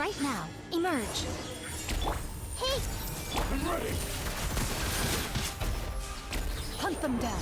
right now. Emerge. Hey! I'm ready! Hunt them down.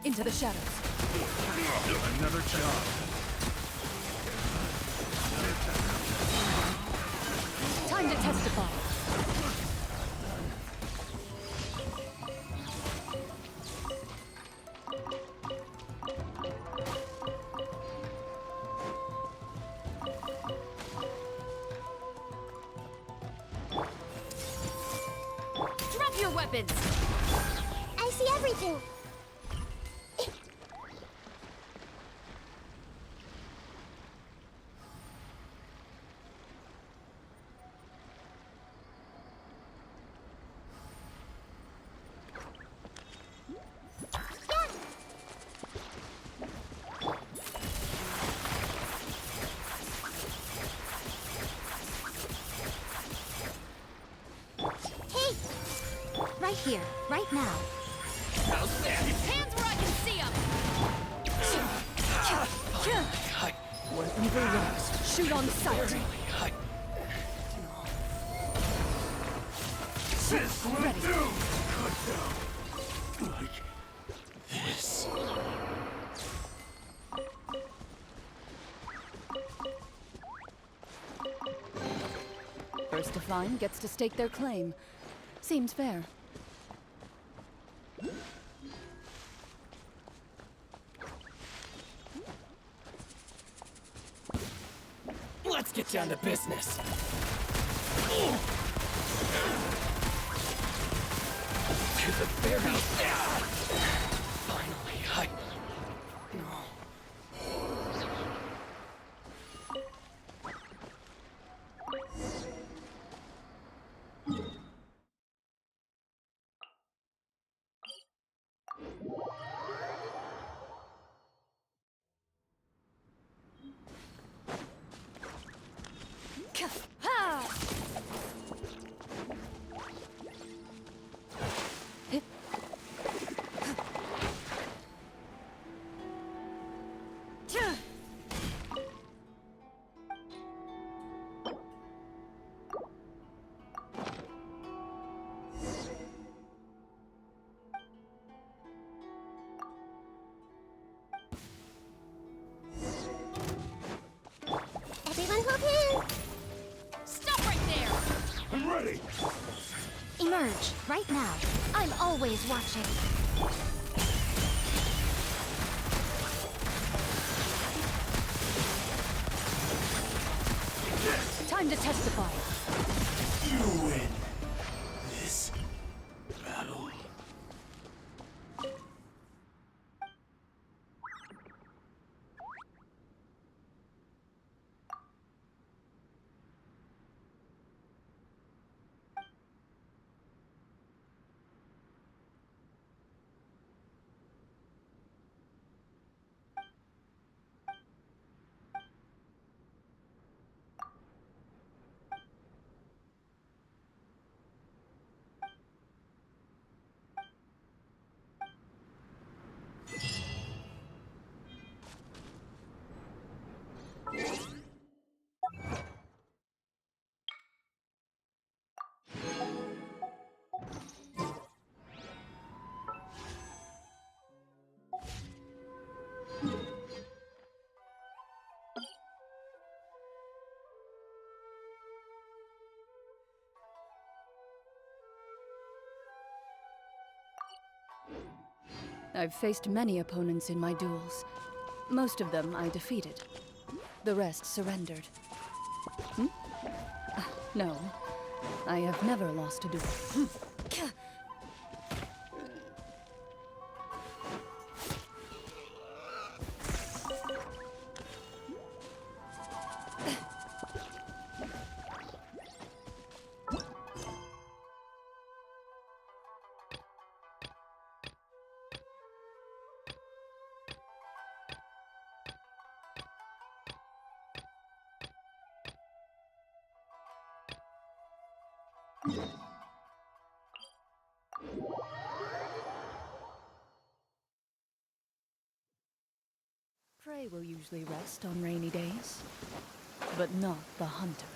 Into the shadows. Another job. Time to testify. Drop your weapons! I see everything. Right here, right now. How's that? Hands where I can see them! Wherever rocks, shoot on sight. This will Ready. do! Cut down. Like this. First to find gets to stake their claim. Seems fair. Let's get down to business. To the very finally, Ha! Hit. Everyone hold hands. Stop right there! I'm ready. Emerge, right now. I'm always watching. Time to testify. You win this battle. I've faced many opponents in my duels. Most of them I defeated. The rest surrendered. Hmm? No, I have never lost a duel. Prey will usually rest on rainy days, but not the hunter.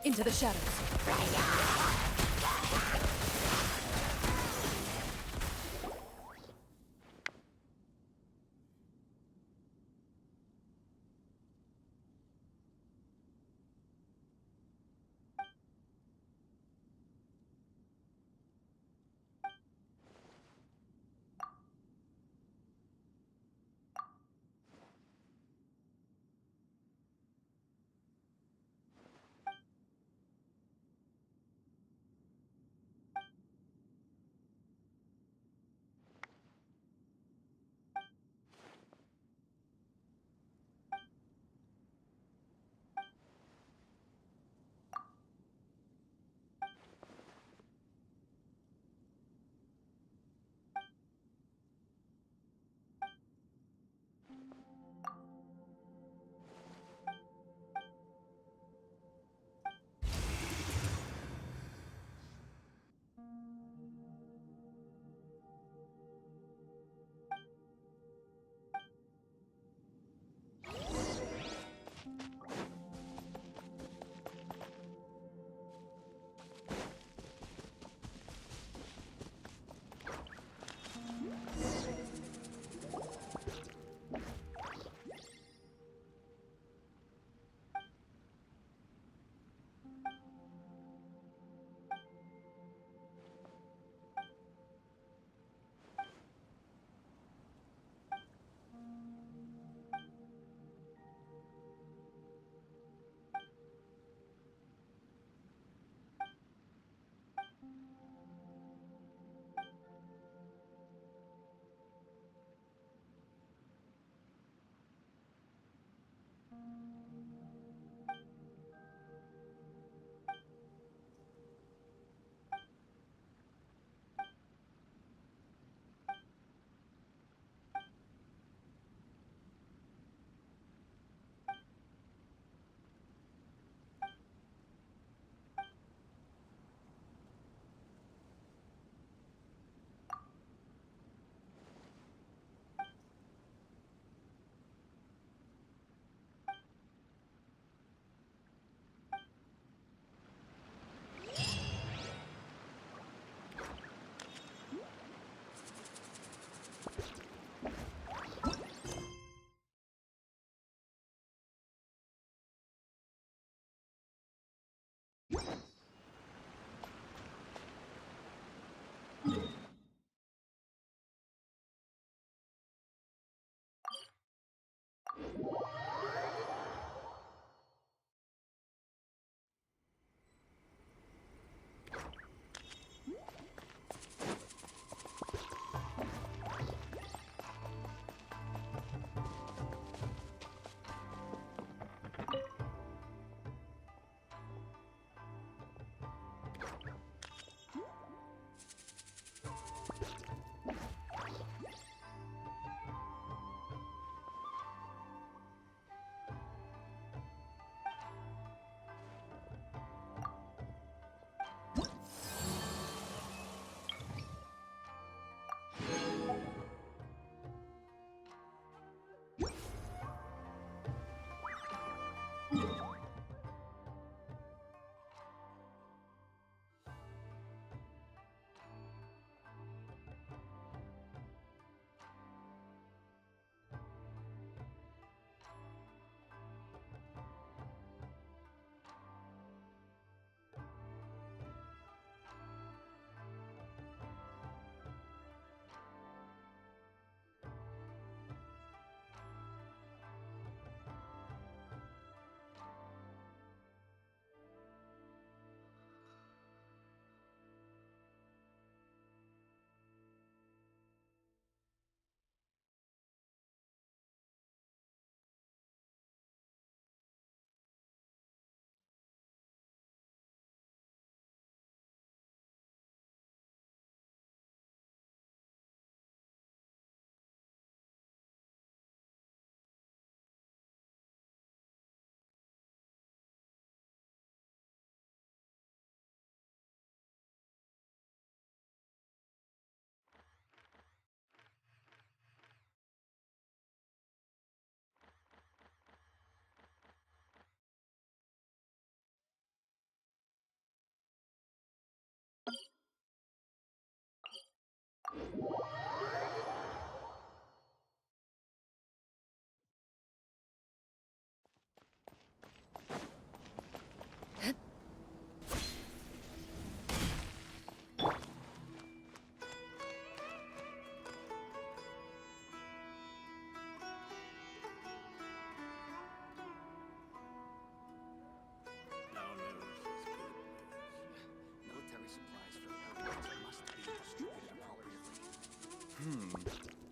Into the shadows.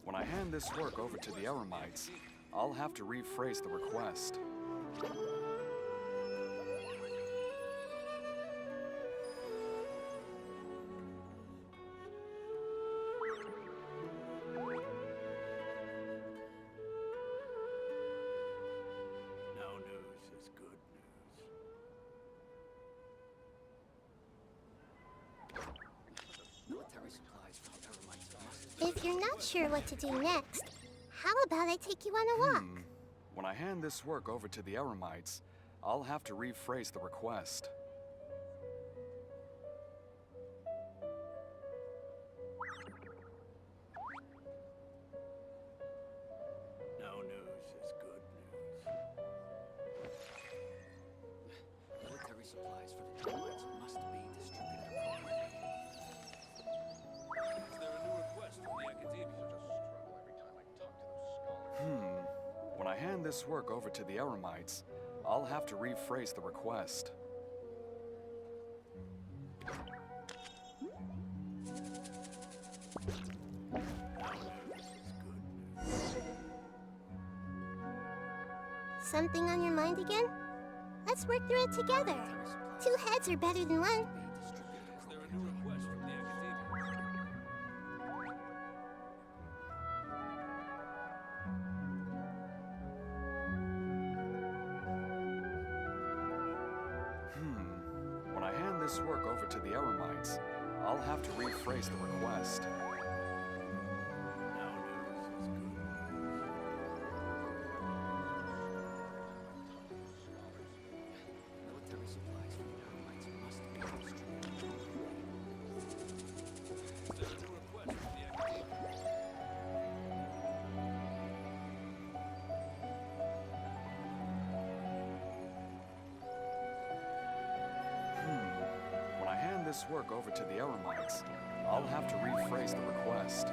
When I hand this work over to the Eremites, I'll have to rephrase the request. No news is good news. Military supplies from the Eremites must If you're not sure what to do next, how about I take you on a walk? When I hand this work over to the Eremites, I'll have to rephrase the request. No news is good news. military supplies for the Eremites must be distributed appropriately. Is there a new request from the Academia? When I hand this work over to the Eremites, I'll have to rephrase the request. Something on your mind again? Let's work through it together. Two heads are better than one. Is there a new request from the Academia? When I hand this work over to the Eremites, I'll have to rephrase the request. No news is good Military supplies from the Eremites must be distributed appropriately. Is there a new request from the Academia? When I hand this work over to the Eremites, I'll have to rephrase the request.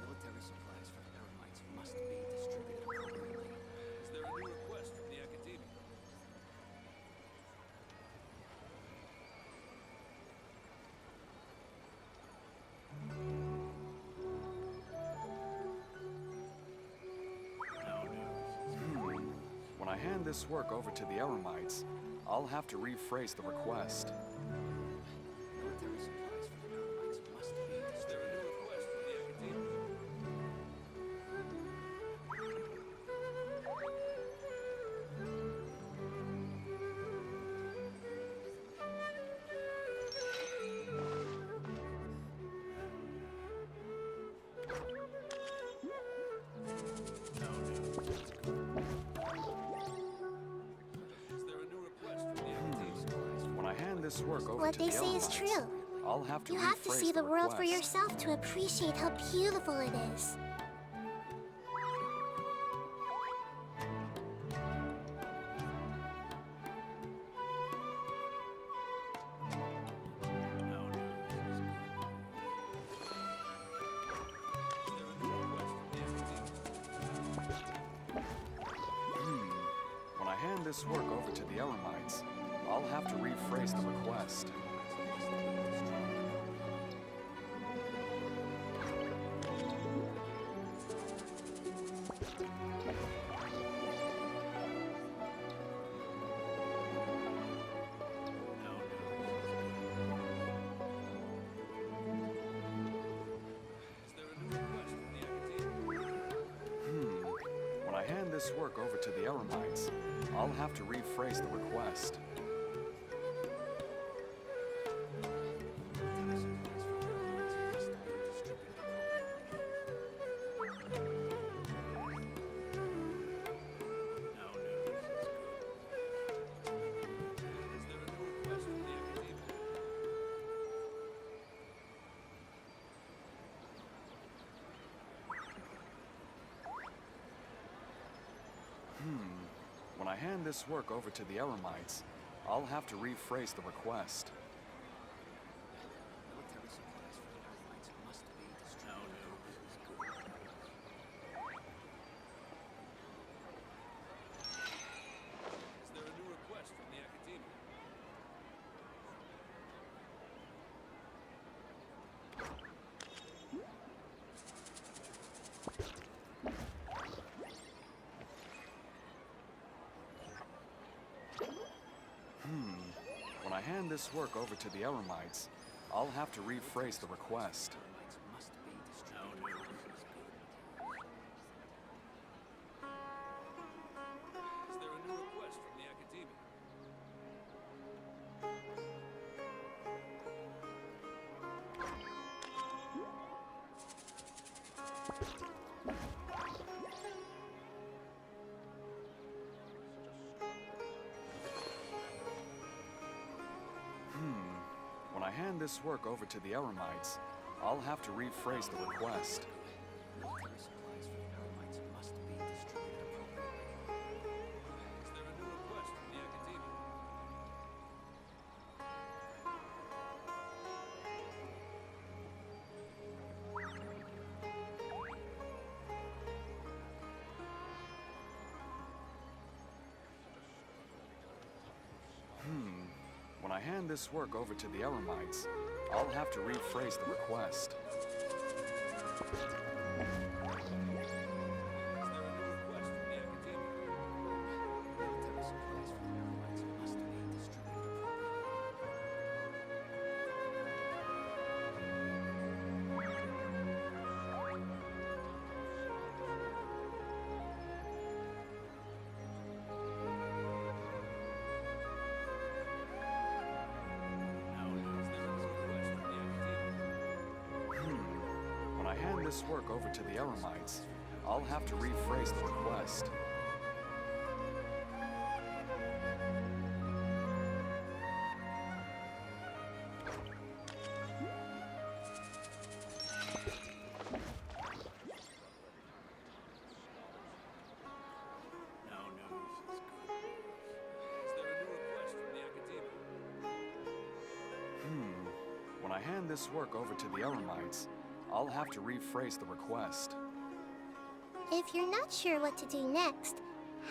Military supplies for the Eremites must be distributed appropriately. Is there a new request from the Academia? No news is When I hand this work over to the Eremites, I'll have to rephrase the request. Military supplies for the Eremites must be Is there a new request from the Academia? Is there a new request from the Academia? When I hand this work over What to they the say is Eremites, true. I'll have to You have to rephrase see the world for request. yourself to appreciate how beautiful it is. no news is good Is there a new request from the Academia? When I hand this work over to the Eremites, I'll have to rephrase the request. No news Is there a new request from the Academia? When I hand this work over to the Eremites, I'll have to rephrase the request. Military supplies for the Eremites must be distributed appropriately. no news is good Is there a new request from the Academia? When I hand this work over to the Eremites, I'll have to rephrase the request. Military supplies for the Eremites must be no distributed. news is good Is there a new I hand this work over to the Eremites, I'll have to rephrase the request. No news is good. Is there a new request from the Academia? When I hand this work over to the Eremites, I'll have to rephrase the request. Military supplies for the Eremites must be distributed appropriately. Is there a new request from the Academia? When I hand this work over to the Eremites, I'll have to rephrase the request. Is there a new request from the Academia? Military supplies for the Eremites must be distributed appropriately. No news. Is there a new request from the Academia? When I hand this work over to the Eremites, I'll have to rephrase the request. No news is good. Is there a new request from the Academia? When I hand this work over to the Eremites, I'll have to rephrase the request. If you're not sure what to do next,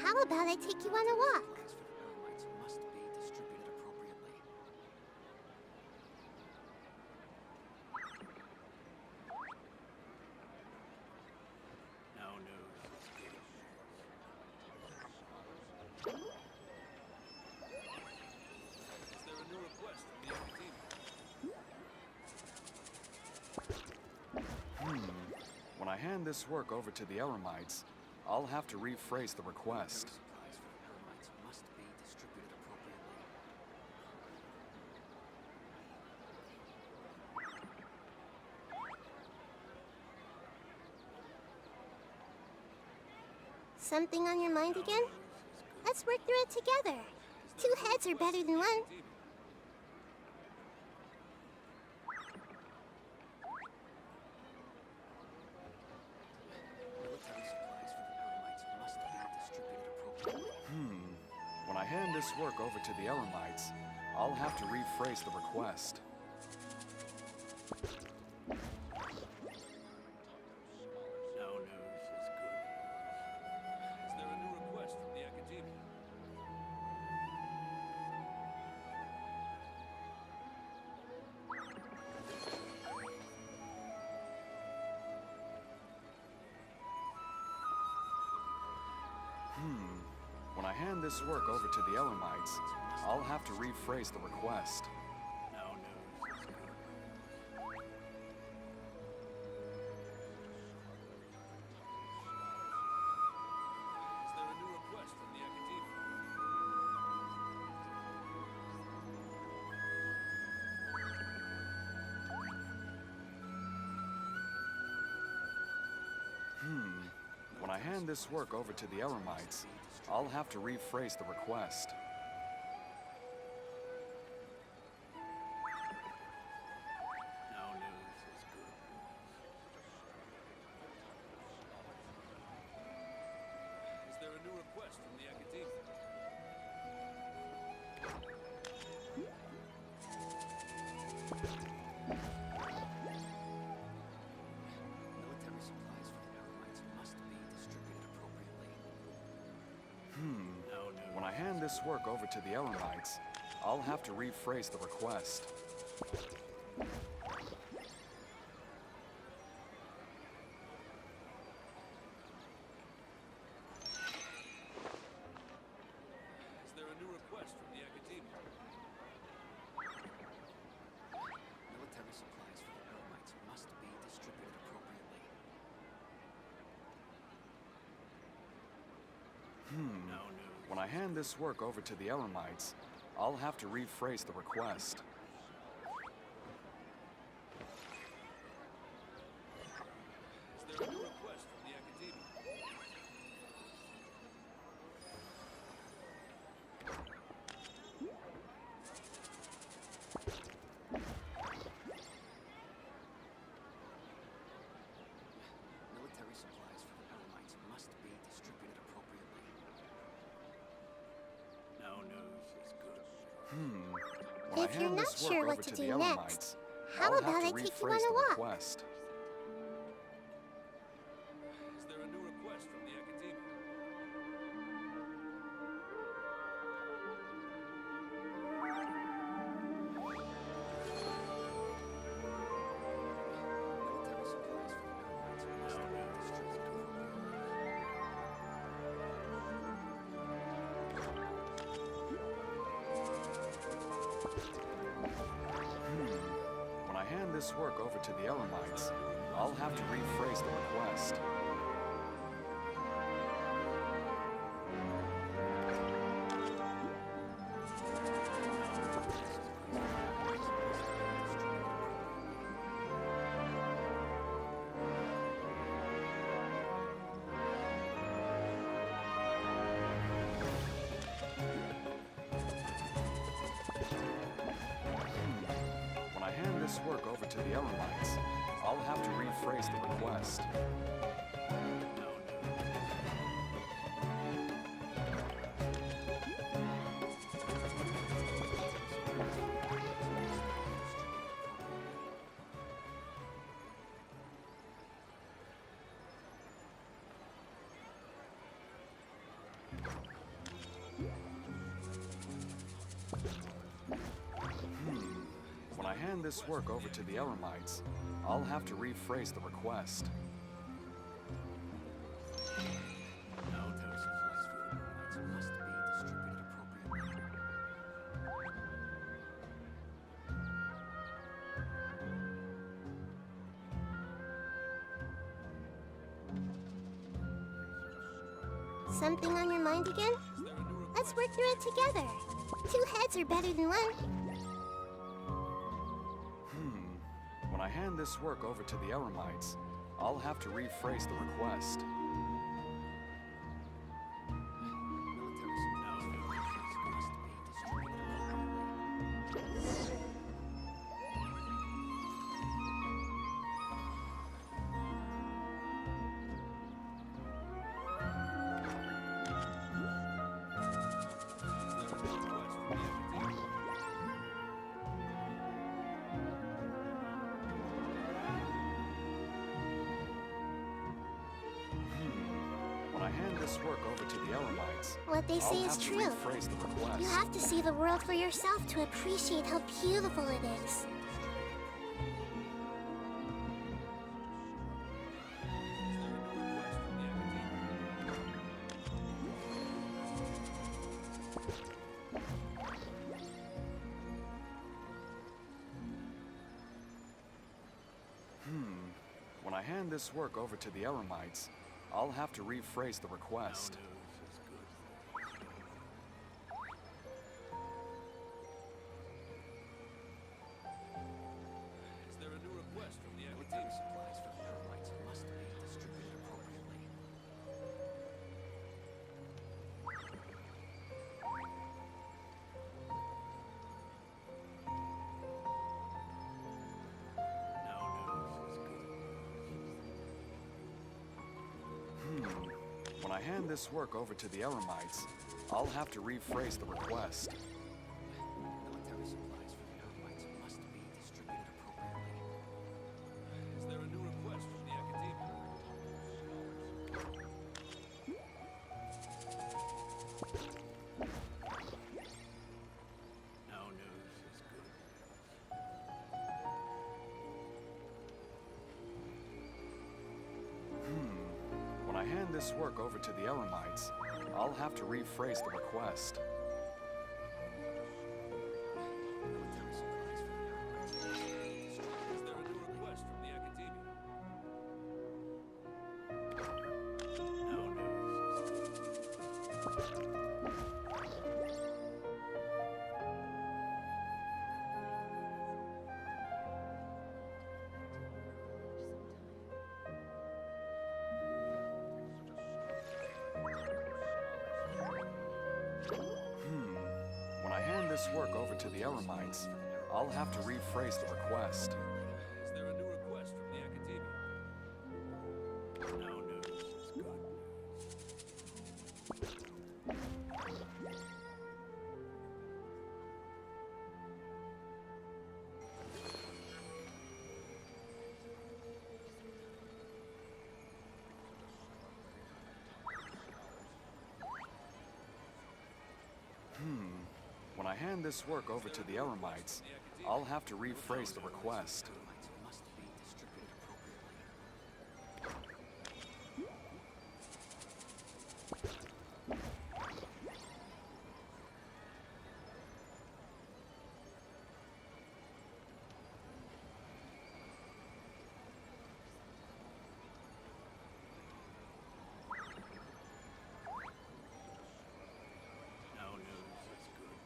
how about I take you on a walk? Supplies for the Eremites must be distributed appropriately. No news is good. Is there a new request from the Academia? When I hand this work over to the Eremites, I'll have to rephrase the request. Supplies for the Eremites must be distributed appropriately. Something on your mind again? Let's work through it together. Two heads are better than one. Military supplies for the Eremites must be distributed appropriately. When I hand this work over to the Eremites, I'll have to rephrase the request. No news is good. Is there a new request from the Academia? When I hand this work over to the Elamites, I'll have to rephrase the request. No news is good. Is there a new request from the Academia? When I hand this work over to the Elamites, I'll have to rephrase the request. No news is good. Is there a new request from the Academia? Military supplies for the Eremites must be distributed appropriately. No news. When I hand this work over to the Elamites, I'll have to rephrase the request. Is there a new request from the Academia? I hand this work over to the Eremites, I'll have to rephrase the request. Is there a new request from the Academy? Military supplies for the Elamites must be distributed appropriately. No news is good. When If I you're hand not this sure work what over to to do the next, Elamites, how I'll about have I to take you on rephrase a the walk? request. Is there a new request from the Academy? Military supplies for the Elamites must be distributed appropriately. When I hand this work over to the Elamites, I'll have to rephrase the request. When I hand this work over to the Elamites, I'll have to rephrase the request. When I hand this work over to the Elamites, I'll have to rephrase the request. Military supplies for the Elamites must be distributed appropriately. Something on your mind again? Let's work through it together. Two heads are better than one. When I hand this work over to the Elamites, I'll have to rephrase the request. Military supplies for the Elamites must be distributed appropriately. When I hand this work over to the Elamites, What they say I'll is have to true. rephrase the request. You have to see the world for yourself to appreciate how beautiful it is. When I hand this work over to the Elamites, I'll have to rephrase the request. Is there a new request from the Military Academy? supplies for the Elamites must be distributed appropriately. When I hand this work over to the Elamites, I'll have to rephrase the request. Military supplies for the Elamites must be distributed appropriately. Is there a new request from the Academy? No news is good. When I hand this work over to the Elamites, I'll have to rephrase the request. Military supplies for the Elamites must be distributed Is there a new appropriately. request from the Academy? No news is good. this work over to the Eremites, I'll have to rephrase the request. Is there a new request from the Academia? No news is good news. When I hand this work over to the Eremites, I'll have to rephrase the request. Must be distributed appropriately. No news is good.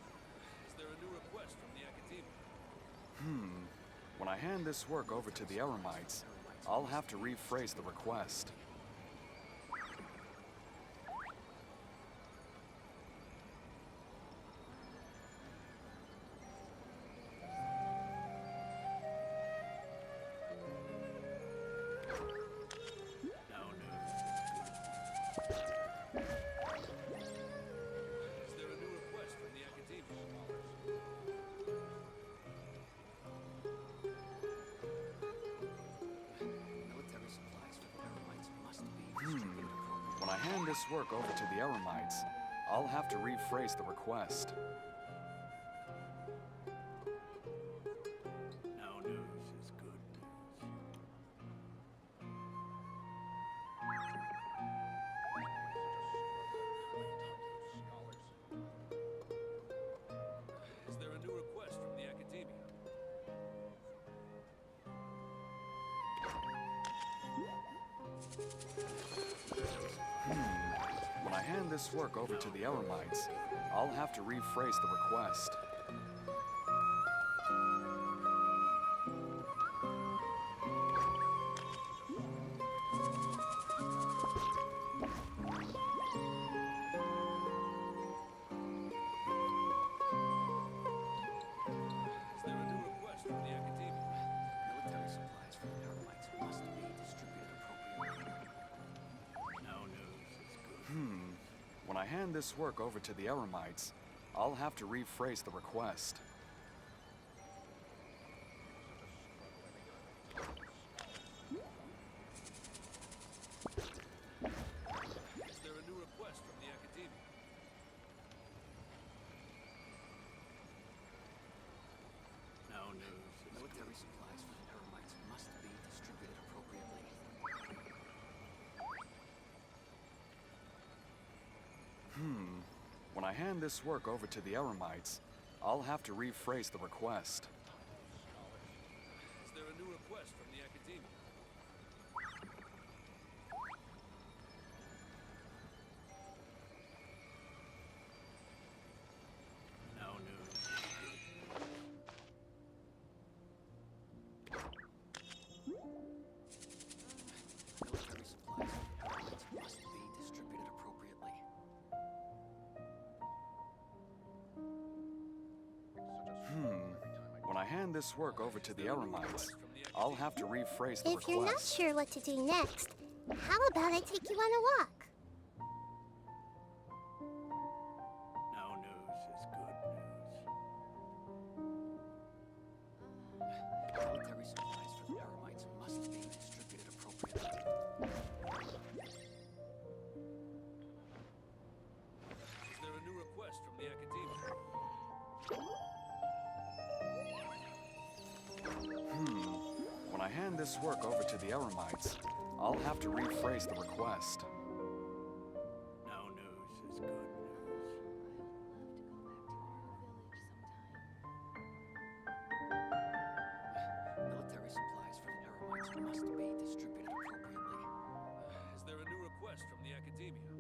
Is there a new request from the Academia? When I hand this work over to the Eremites, I'll have to rephrase the request. No news is good. Is there a new request from the Academia? Military supplies for the Eremites must be distributed appropriately. When I hand this work over to the Eremites, I'll have to rephrase the request. No news is good news. Is there a new request from the Academia? When I hand this work over to the Eremites, I'll have to rephrase the request. Is there a new request from the Academia? Military supplies for the Eremites must be distributed appropriately. No news is good. When I hand this work over to the Eremites, I'll have to rephrase the request. Is there a new request from the Academia? No news is good. Military supplies for the Eremites must be distributed appropriately. When I hand this work over to the Eremites, I'll have to rephrase the request. Is there a new request from the Academia? No news is good. Military supplies for the Eremites must be distributed appropriately. When I hand this work over to the Eremites, I'll have to rephrase the If you're not request. sure what to do next, how about I take you on a walk? No news is good news. Military supplies for the Eremites must be distributed appropriately. Is there a new request from the Academia? When I hand this work over to the Eremites, I'll have to rephrase the request. No news is good news. Military supplies for the Eremites must be distributed appropriately. Is there a new request from the Academia?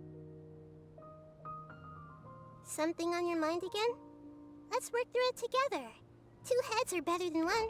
Something on your mind again? Let's work through it together. Two heads are better than one.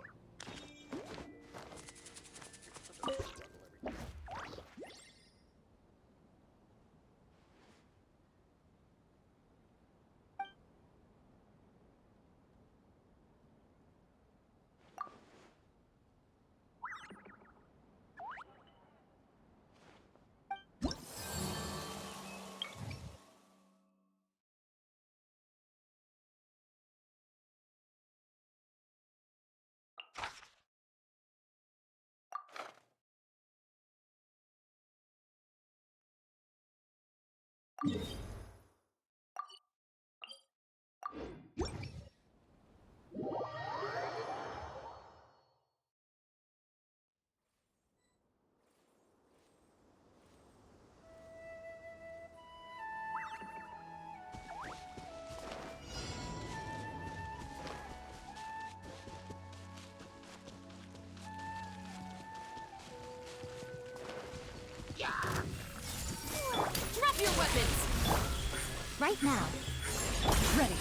Drop your weapons! Right now. Ready.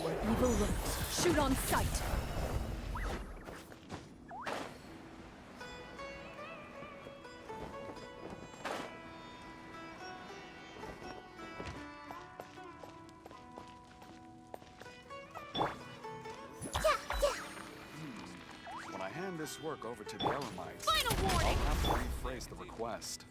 Where evil lurks, shoot on sight! When I hand this work over to the Eremites, Final I'll warning! have to rephrase the request.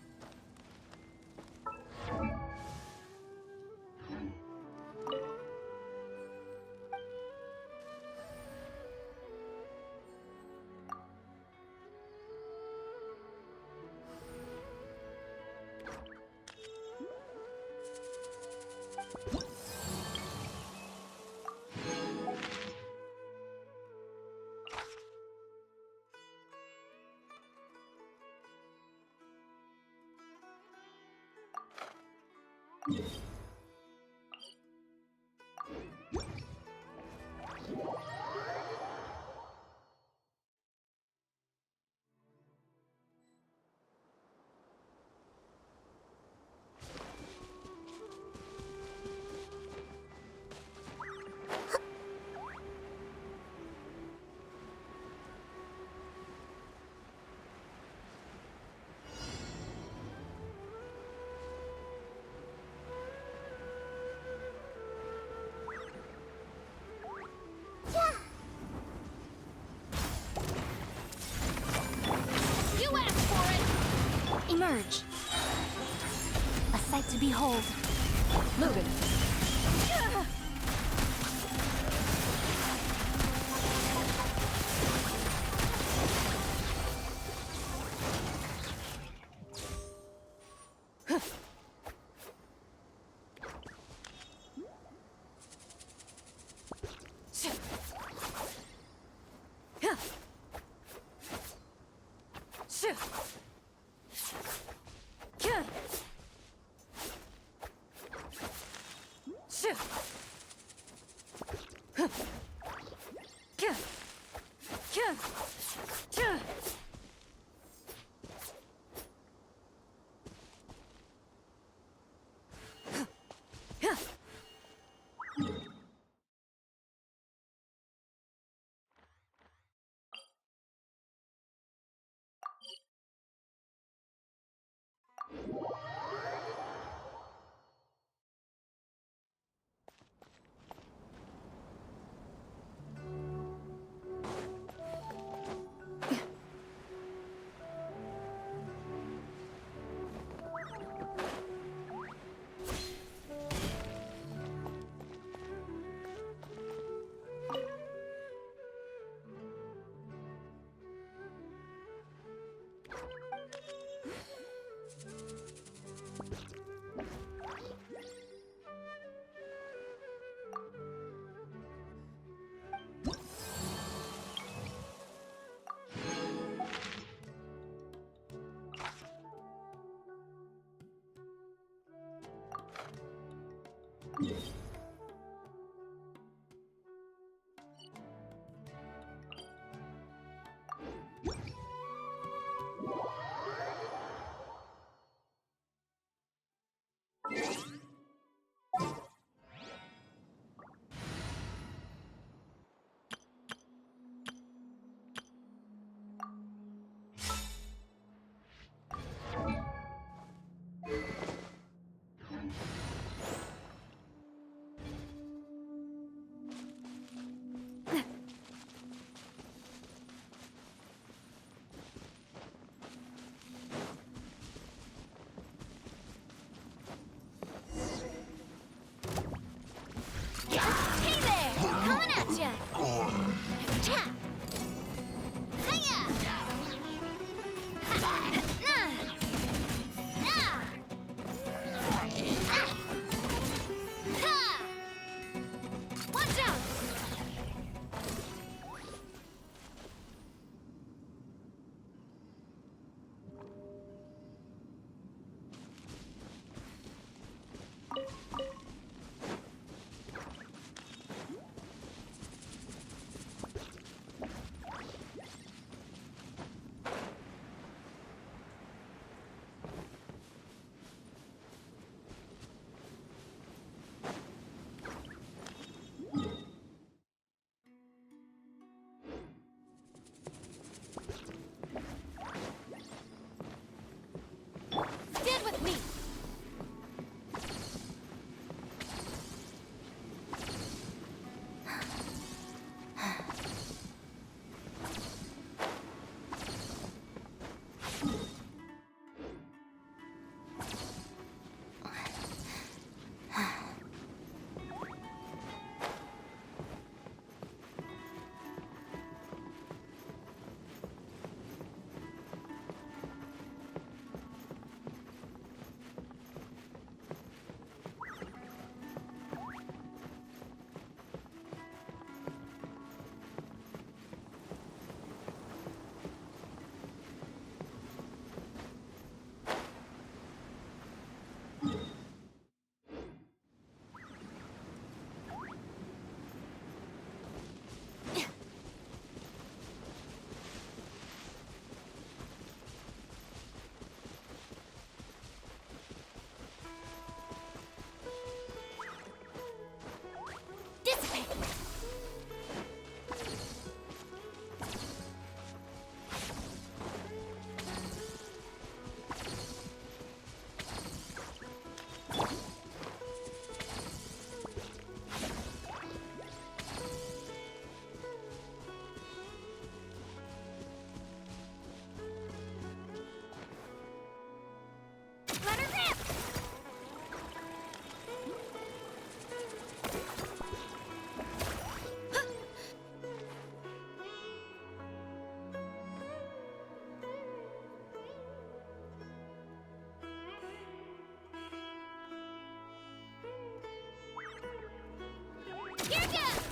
You asked for it! Emerge. A sight to behold. Loaded. Hey there! Coming at ya! Cha! Hiya! Ha! Nah! Nah! Ah! Ha! Watch out! Stand with me! Dissipate! Let her rip! Here goes!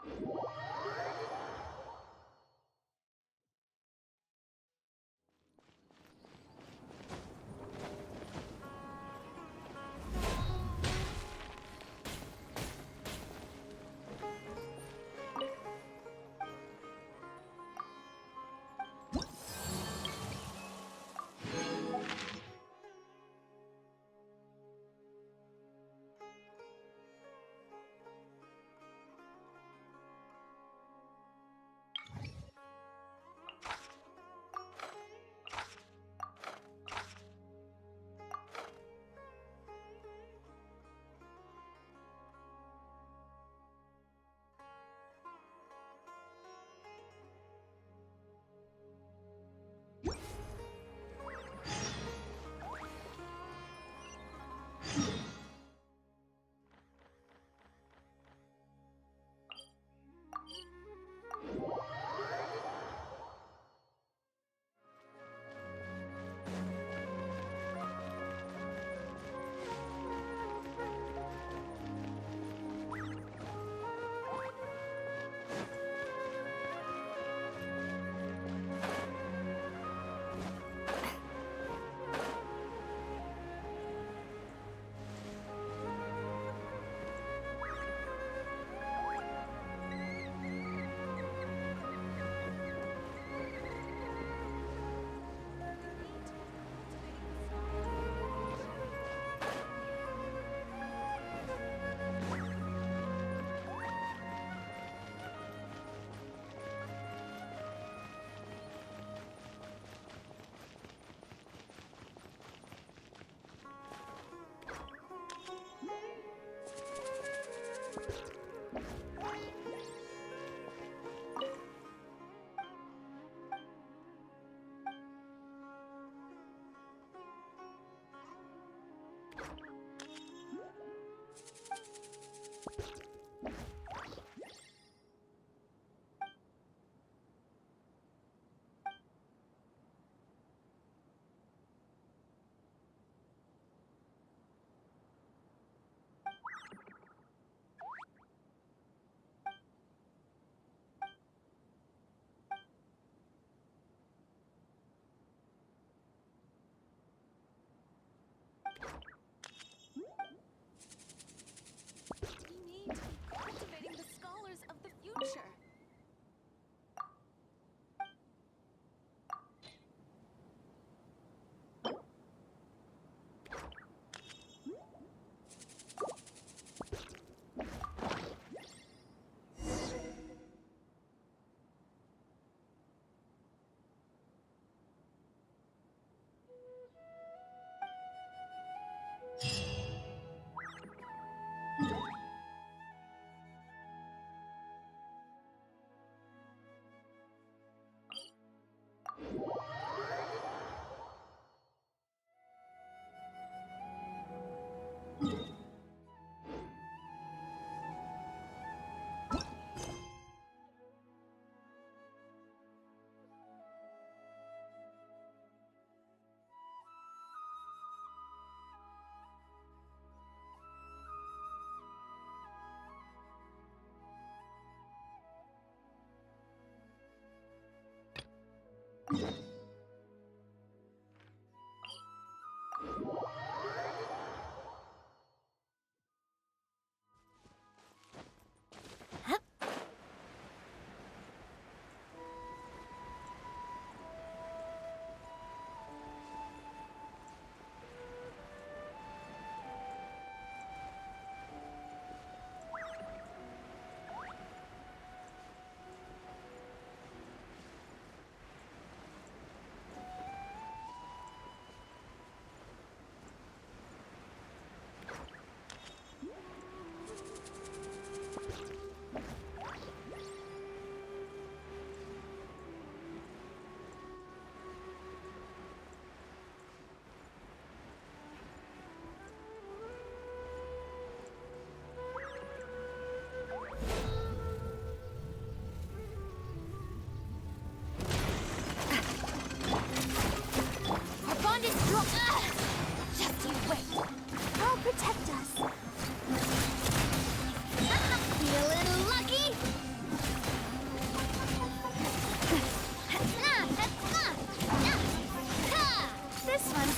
We need to be cultivating the scholars of the future.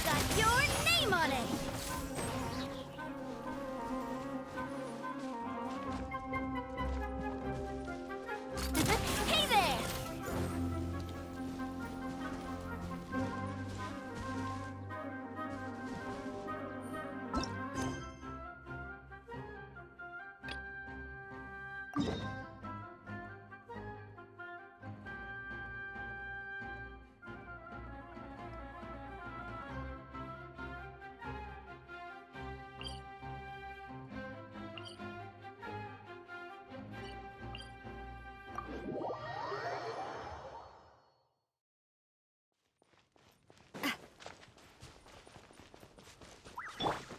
It's got your name on it! Hey there!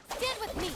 Stand with me!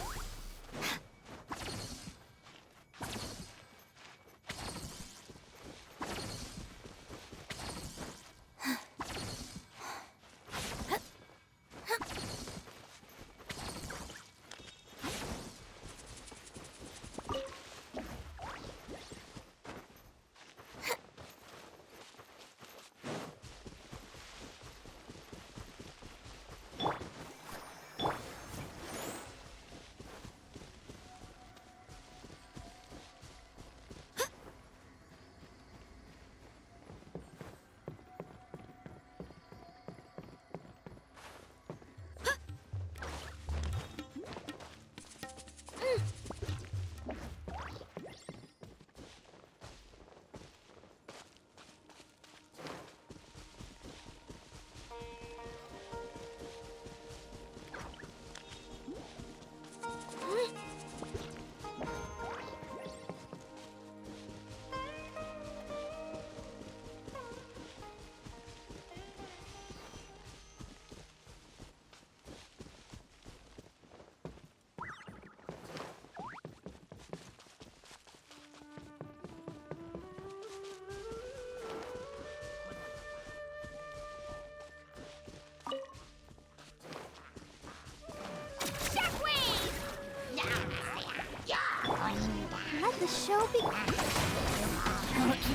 Let the show begin.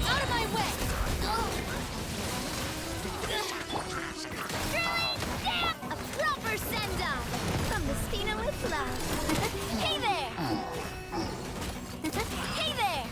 Out of my way! Drilling down! A proper send-off! From the Spina with love. Hey there! Hey there!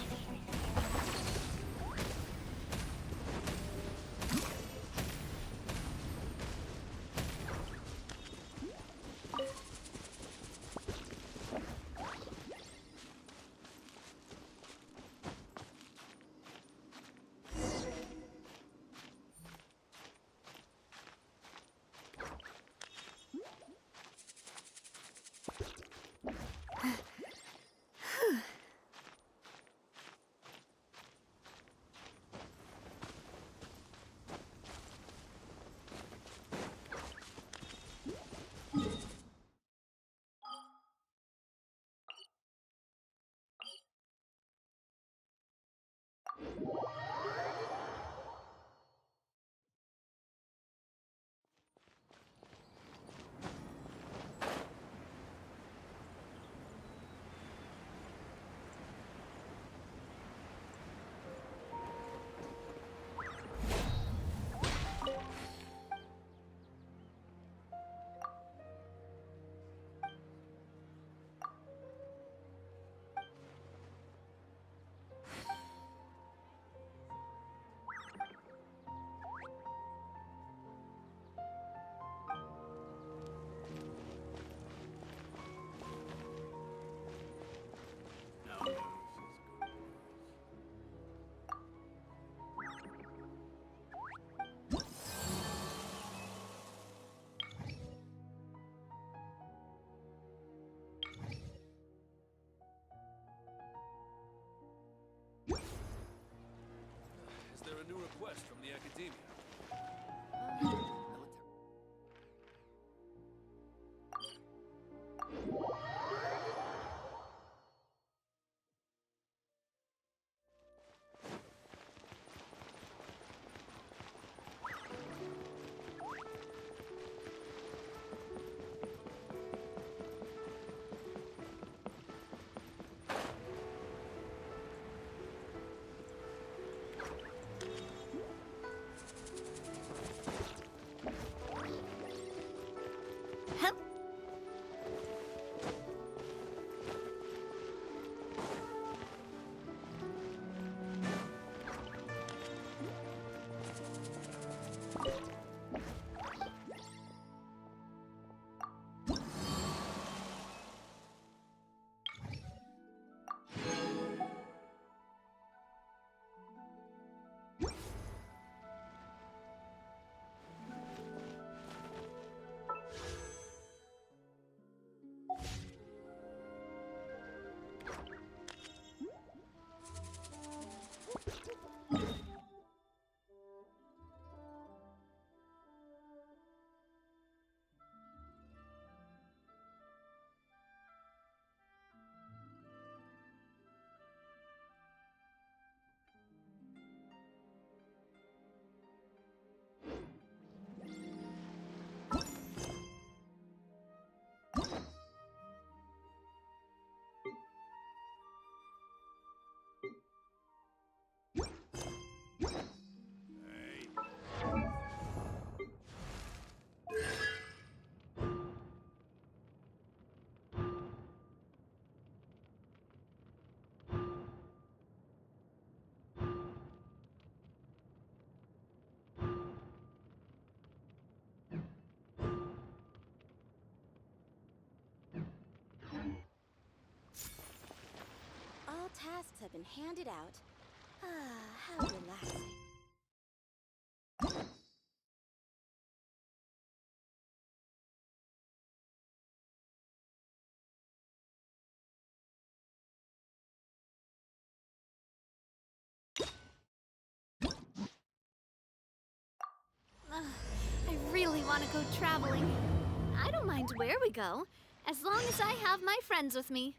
tasks have been handed out. Ah, how relaxing. I really want to go traveling. I don't mind where we go, as long as I have my friends with me.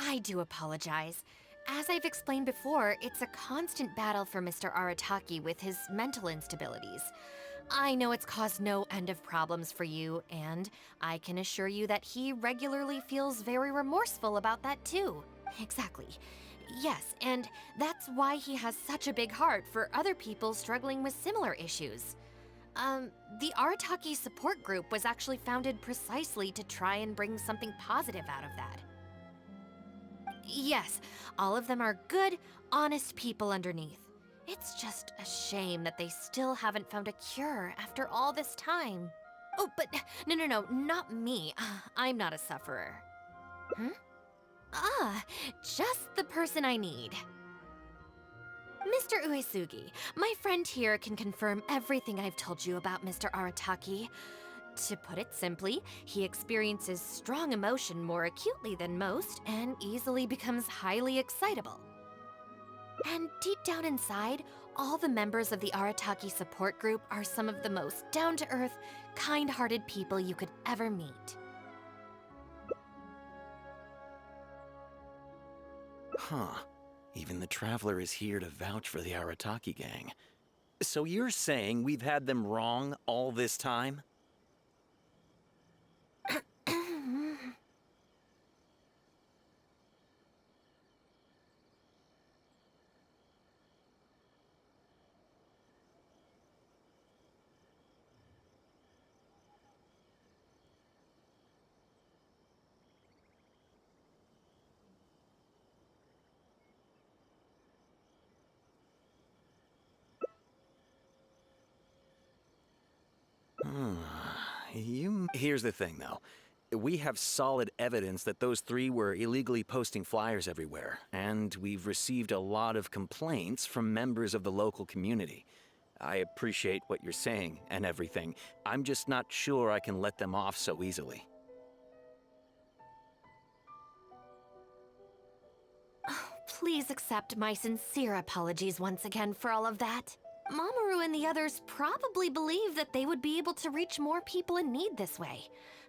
I do apologize. As I've explained before, it's a constant battle for Mr. Arataki with his mental instabilities. I know it's caused no end of problems for you, and I can assure you that he regularly feels very remorseful about that too. Exactly. Yes, and that's why he has such a big heart for other people struggling with similar issues. The Arataki support group was actually founded precisely to try and bring something positive out of that. Yes, all of them are good, honest people underneath. It's just a shame that they still haven't found a cure after all this time. Oh, but no, not me. I'm not a sufferer. Huh? Ah, just the person I need. Mr. Uesugi, my friend here can confirm everything I've told you about Mr. Arataki. To put it simply, he experiences strong emotion more acutely than most and easily becomes highly excitable. And deep down inside, all the members of the Arataki support group are some of the most down-to-earth, kind-hearted people you could ever meet. Huh. Even the Traveler is here to vouch for the Arataki gang. So you're saying we've had them wrong all this time? Here's the thing, though. We have solid evidence that those three were illegally posting flyers everywhere, and we've received a lot of complaints from members of the local community. I appreciate what you're saying and everything. I'm just not sure I can let them off so easily. Please accept my sincere apologies once again for all of that. Mamoru and the others probably believed that they would be able to reach more people in need this way.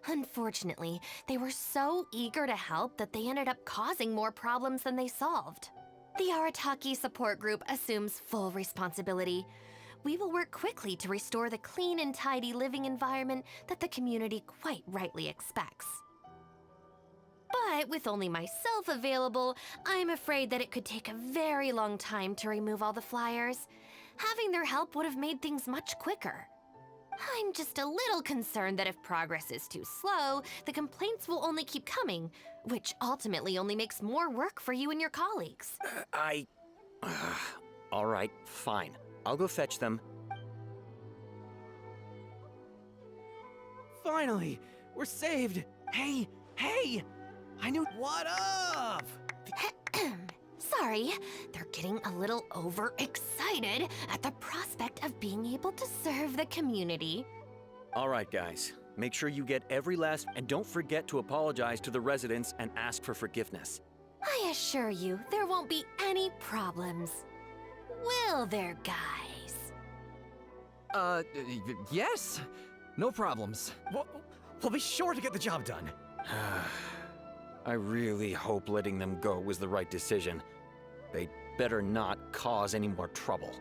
Unfortunately, they were so eager to help that they ended up causing more problems than they solved. The Arataki support group assumes full responsibility. We will work quickly to restore the clean and tidy living environment that the community quite rightly expects. But with only myself available, I'm afraid that it could take a very long time to remove all the flyers. Having their help would have made things much quicker. I'm just a little concerned that if progress is too slow, the complaints will only keep coming, which ultimately only makes more work for you and your colleagues. All right, fine. I'll go fetch them. Finally! We're saved! Hey! I knew— What up? Sorry, they're getting a little overexcited at the prospect of being able to serve the community. All right, guys. Make sure you get every last... And don't forget to apologize to the residents and ask for forgiveness. I assure you, there won't be any problems. Will there, guys? Yes! No problems. We'll be sure to get the job done. I really hope letting them go was the right decision. They better not cause any more trouble.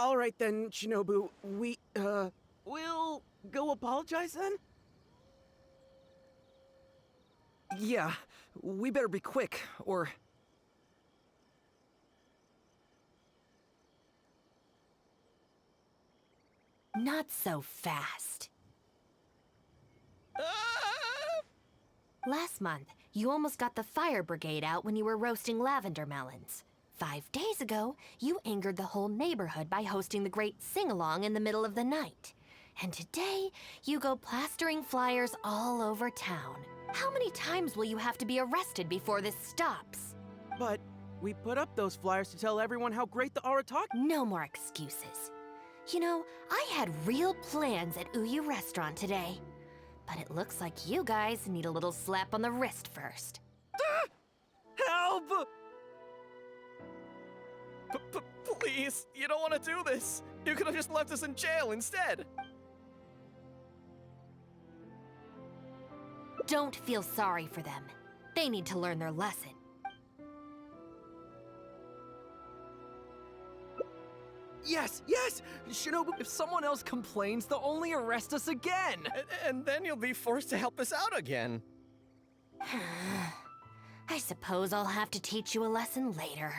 All right then, Shinobu. We'll go apologize then? Yeah, we better be quick, or... Not so fast. Last month, you almost got the fire brigade out when you were roasting lavender melons. 5 days ago, you angered the whole neighborhood by hosting the great sing-along in the middle of the night. And today, you go plastering flyers all over town. How many times will you have to be arrested before this stops? But we put up those flyers to tell everyone how great the Arataki... No more excuses. You know, I had real plans at Uyu Restaurant today. But it looks like you guys need a little slap on the wrist first. Help! Please, you don't want to do this. You could have just left us in jail instead. Don't feel sorry for them. They need to learn their lesson. Yes, yes! Shinobu, if someone else complains, they'll only arrest us again! And then you'll be forced to help us out again. I suppose I'll have to teach you a lesson later.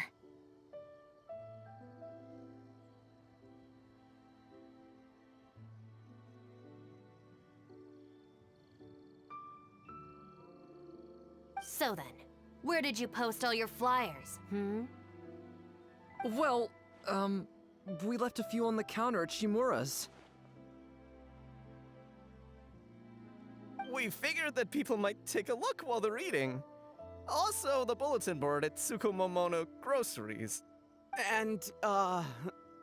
So then, where did you post all your flyers, Well, we left a few on the counter at Shimura's. We figured that people might take a look while they're eating. Also, the bulletin board at Tsukumomono Groceries. And,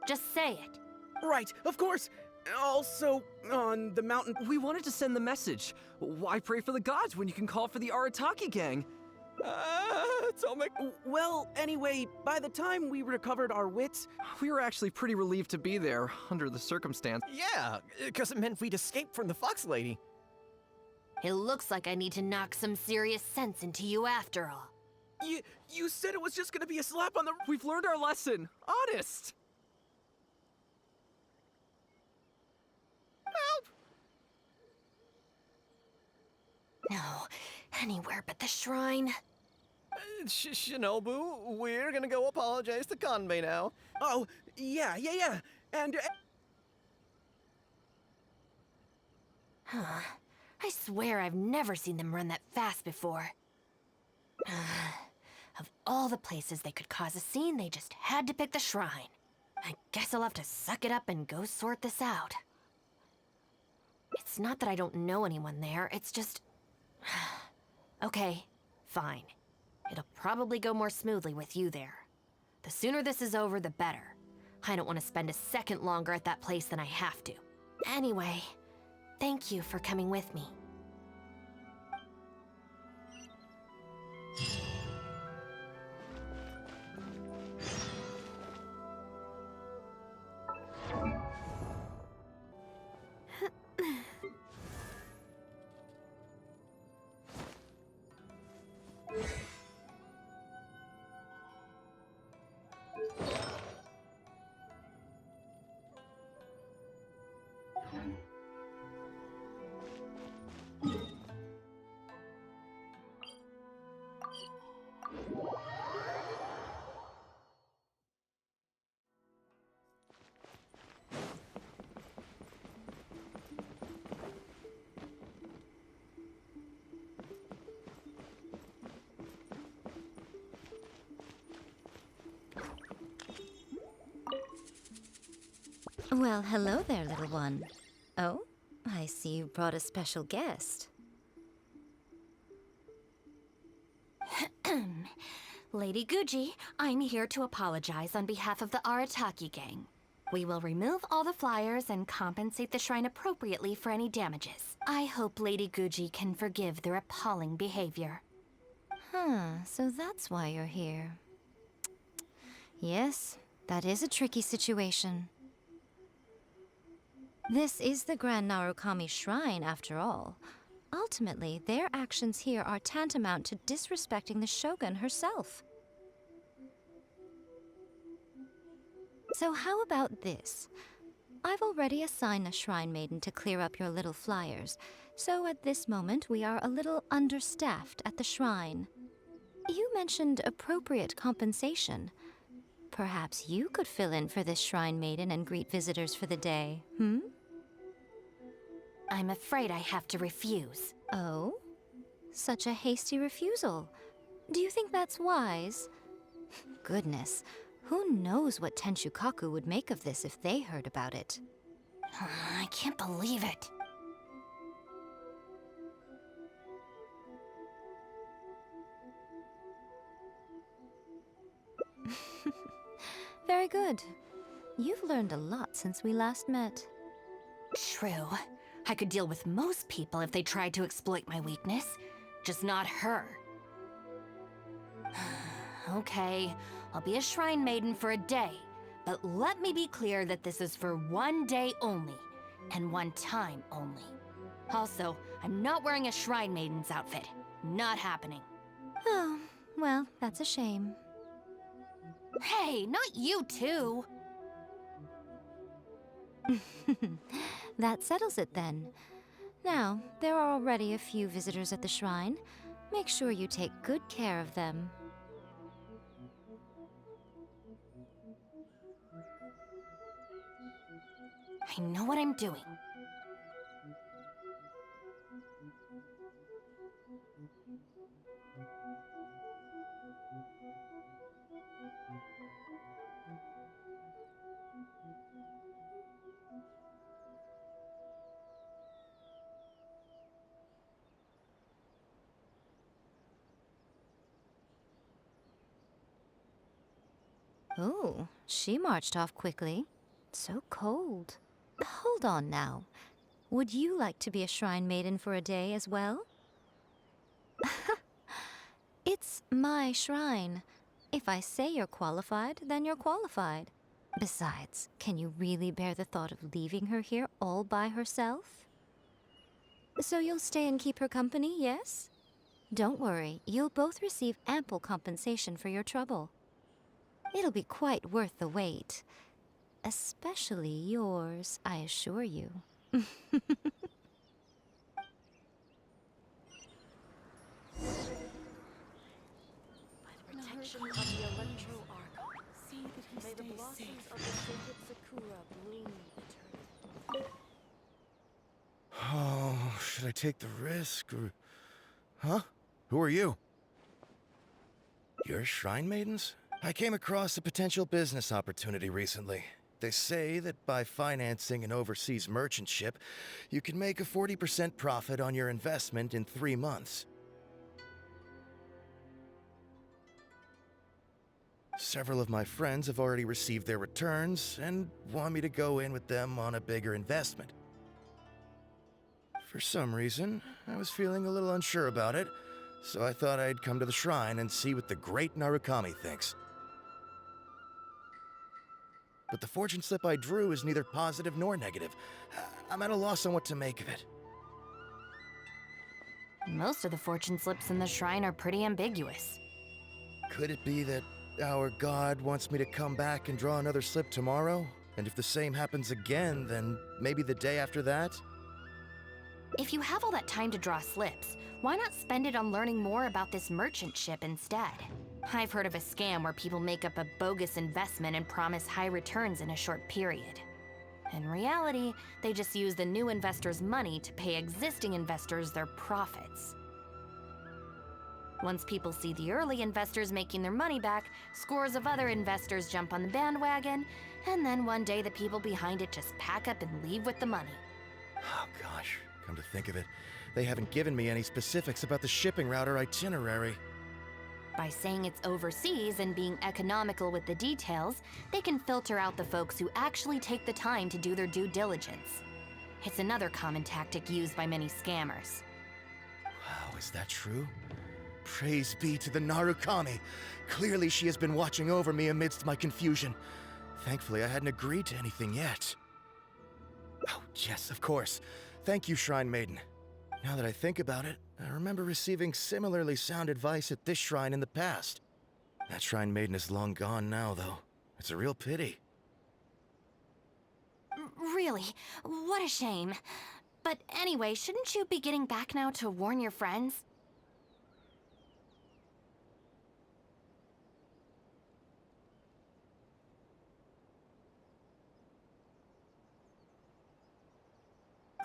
Just say it. Right, of course! Also, on the mountain... We wanted to send the message. Why pray for the gods when you can call for the Arataki gang? Don't make... Well, anyway, by the time we recovered our wits... We were actually pretty relieved to be there, under the circumstance. Yeah, because it meant we'd escaped from the Fox Lady. It looks like I need to knock some serious sense into you after all. You said it was just gonna be a slap on the... We've learned our lesson. Honest! Help! No, anywhere but the shrine. Shinobu, we're gonna go apologize to Kanbei now. Oh, yeah. And... Huh. I swear I've never seen them run that fast before. Of all the places they could cause a scene, they just had to pick the shrine. I guess I'll have to suck it up and go sort this out. It's not that I don't know anyone there, it's just... Okay, fine. It'll probably go more smoothly with you there. The sooner this is over, the better. I don't want to spend a second longer at that place than I have to. Anyway, thank you for coming with me. Well, hello there, little one. Oh, I see you brought a special guest. Lady Guji, I'm here to apologize on behalf of the Arataki gang. We will remove all the flyers and compensate the shrine appropriately for any damages. I hope Lady Guji can forgive their appalling behavior. So that's why you're here. Yes, that is a tricky situation. This is the Grand Narukami Shrine, after all. Ultimately, their actions here are tantamount to disrespecting the Shogun herself. So how about this? I've already assigned a shrine maiden to clear up your little flyers, so at this moment we are a little understaffed at the shrine. You mentioned appropriate compensation. Perhaps you could fill in for this shrine maiden and greet visitors for the day, hmm? I'm afraid I have to refuse. Oh? Such a hasty refusal. Do you think that's wise? Goodness, who knows what Tenshukaku would make of this if they heard about it? I can't believe it. Very good. You've learned a lot since we last met. True. I could deal with most people if they tried to exploit my weakness, just not her. Okay, I'll be a shrine maiden for a day, but let me be clear that this is for one day only, and one time only. Also, I'm not wearing a shrine maiden's outfit. Not happening. Oh, well, that's a shame. Hey, not you too! That settles it then. Now, there are already a few visitors at the shrine. Make sure you take good care of them. I know what I'm doing. Oh, she marched off quickly. So cold. Hold on now. Would you like to be a shrine maiden for a day as well? It's my shrine. If I say you're qualified, then you're qualified. Besides, can you really bear the thought of leaving her here all by herself? So you'll stay and keep her company, yes? Don't worry, you'll both receive ample compensation for your trouble. It'll be quite worth the wait. Especially yours, I assure you. Protection of the Electro Archon. See that he May the blossoms of the sacred Sakura bloom eternally. Oh, should I take the risk or... Huh? Who are you? You're shrine maidens? I came across a potential business opportunity recently. They say that by financing an overseas merchant ship, you can make a 40% profit on your investment in 3 months. Several of my friends have already received their returns and want me to go in with them on a bigger investment. For some reason, I was feeling a little unsure about it, so I thought I'd come to the shrine and see what the great Narukami thinks. But the fortune slip I drew is neither positive nor negative. I'm at a loss on what to make of it. Most of the fortune slips in the shrine are pretty ambiguous. Could it be that our god wants me to come back and draw another slip tomorrow? And if the same happens again, then maybe the day after that? If you have all that time to draw slips, why not spend it on learning more about this merchant ship instead? I've heard of a scam where people make up a bogus investment and promise high returns in a short period. In reality, they just use the new investors' money to pay existing investors their profits. Once people see the early investors making their money back, scores of other investors jump on the bandwagon, and then one day the people behind it just pack up and leave with the money. Oh gosh, come to think of it, they haven't given me any specifics about the shipping route or itinerary. By saying it's overseas and being economical with the details, they can filter out the folks who actually take the time to do their due diligence. It's another common tactic used by many scammers. Wow, is that true? Praise be to the Narukami. Clearly she has been watching over me amidst my confusion. Thankfully, I hadn't agreed to anything yet. Oh, yes, of course. Thank you, Shrine Maiden. Now that I think about it, I remember receiving similarly sound advice at this shrine in the past. That Shrine Maiden is long gone now, though. It's a real pity. Really, what a shame. But anyway, shouldn't you be getting back now to warn your friends?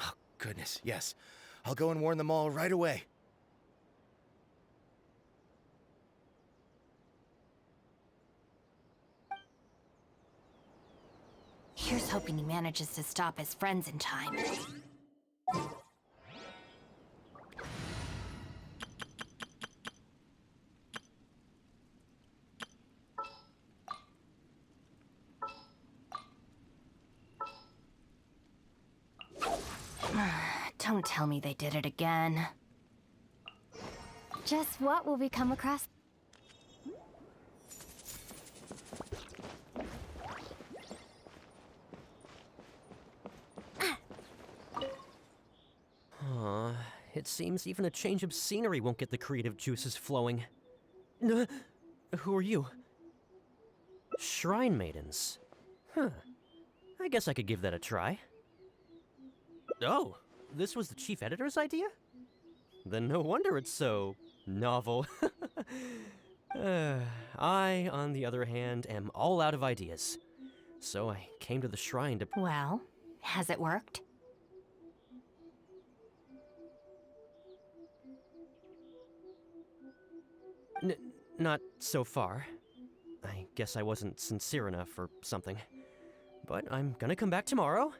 Oh, goodness, yes. I'll go and warn them all right away. Here's hoping he manages to stop his friends in time. Don't tell me they did it again. Just what will we come across? It seems even a change of scenery won't get the creative juices flowing. Who are you? Shrine maidens. Huh. I guess I could give that a try. Oh, this was the chief editor's idea? Then no wonder it's so novel. I, on the other hand, am all out of ideas. So I came to the shrine to... Well, has it worked? Not so far. I guess I wasn't sincere enough or something. But I'm gonna come back tomorrow.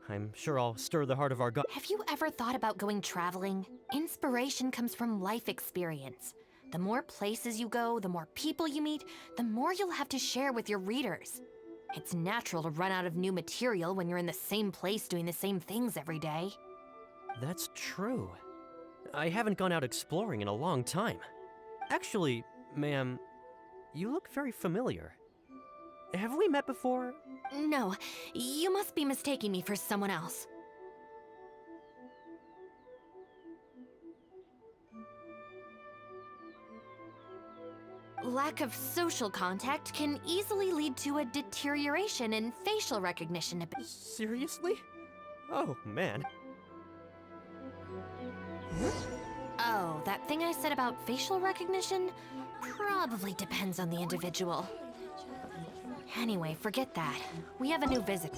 I'm sure I'll stir the heart of our god. Have you ever thought about going traveling? Inspiration comes from life experience. The more places you go, the more people you meet, the more you'll have to share with your readers. It's natural to run out of new material when you're in the same place doing the same things every day. That's true. I haven't gone out exploring in a long time. Actually, ma'am, you look very familiar. Have we met before? No, you must be mistaking me for someone else. Lack of social contact can easily lead to a deterioration in facial recognition. Seriously? Oh, man. Oh, that thing I said about facial recognition? Probably depends on the individual. Anyway, forget that. We have a new visitor.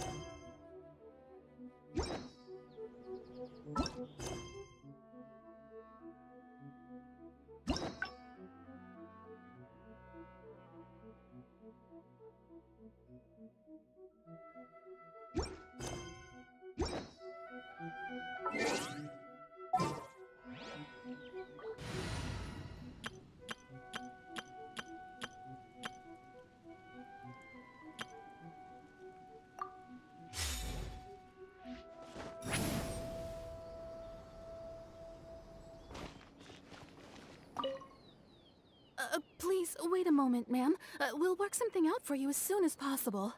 Please, wait a moment, ma'am. We'll work something out for you as soon as possible.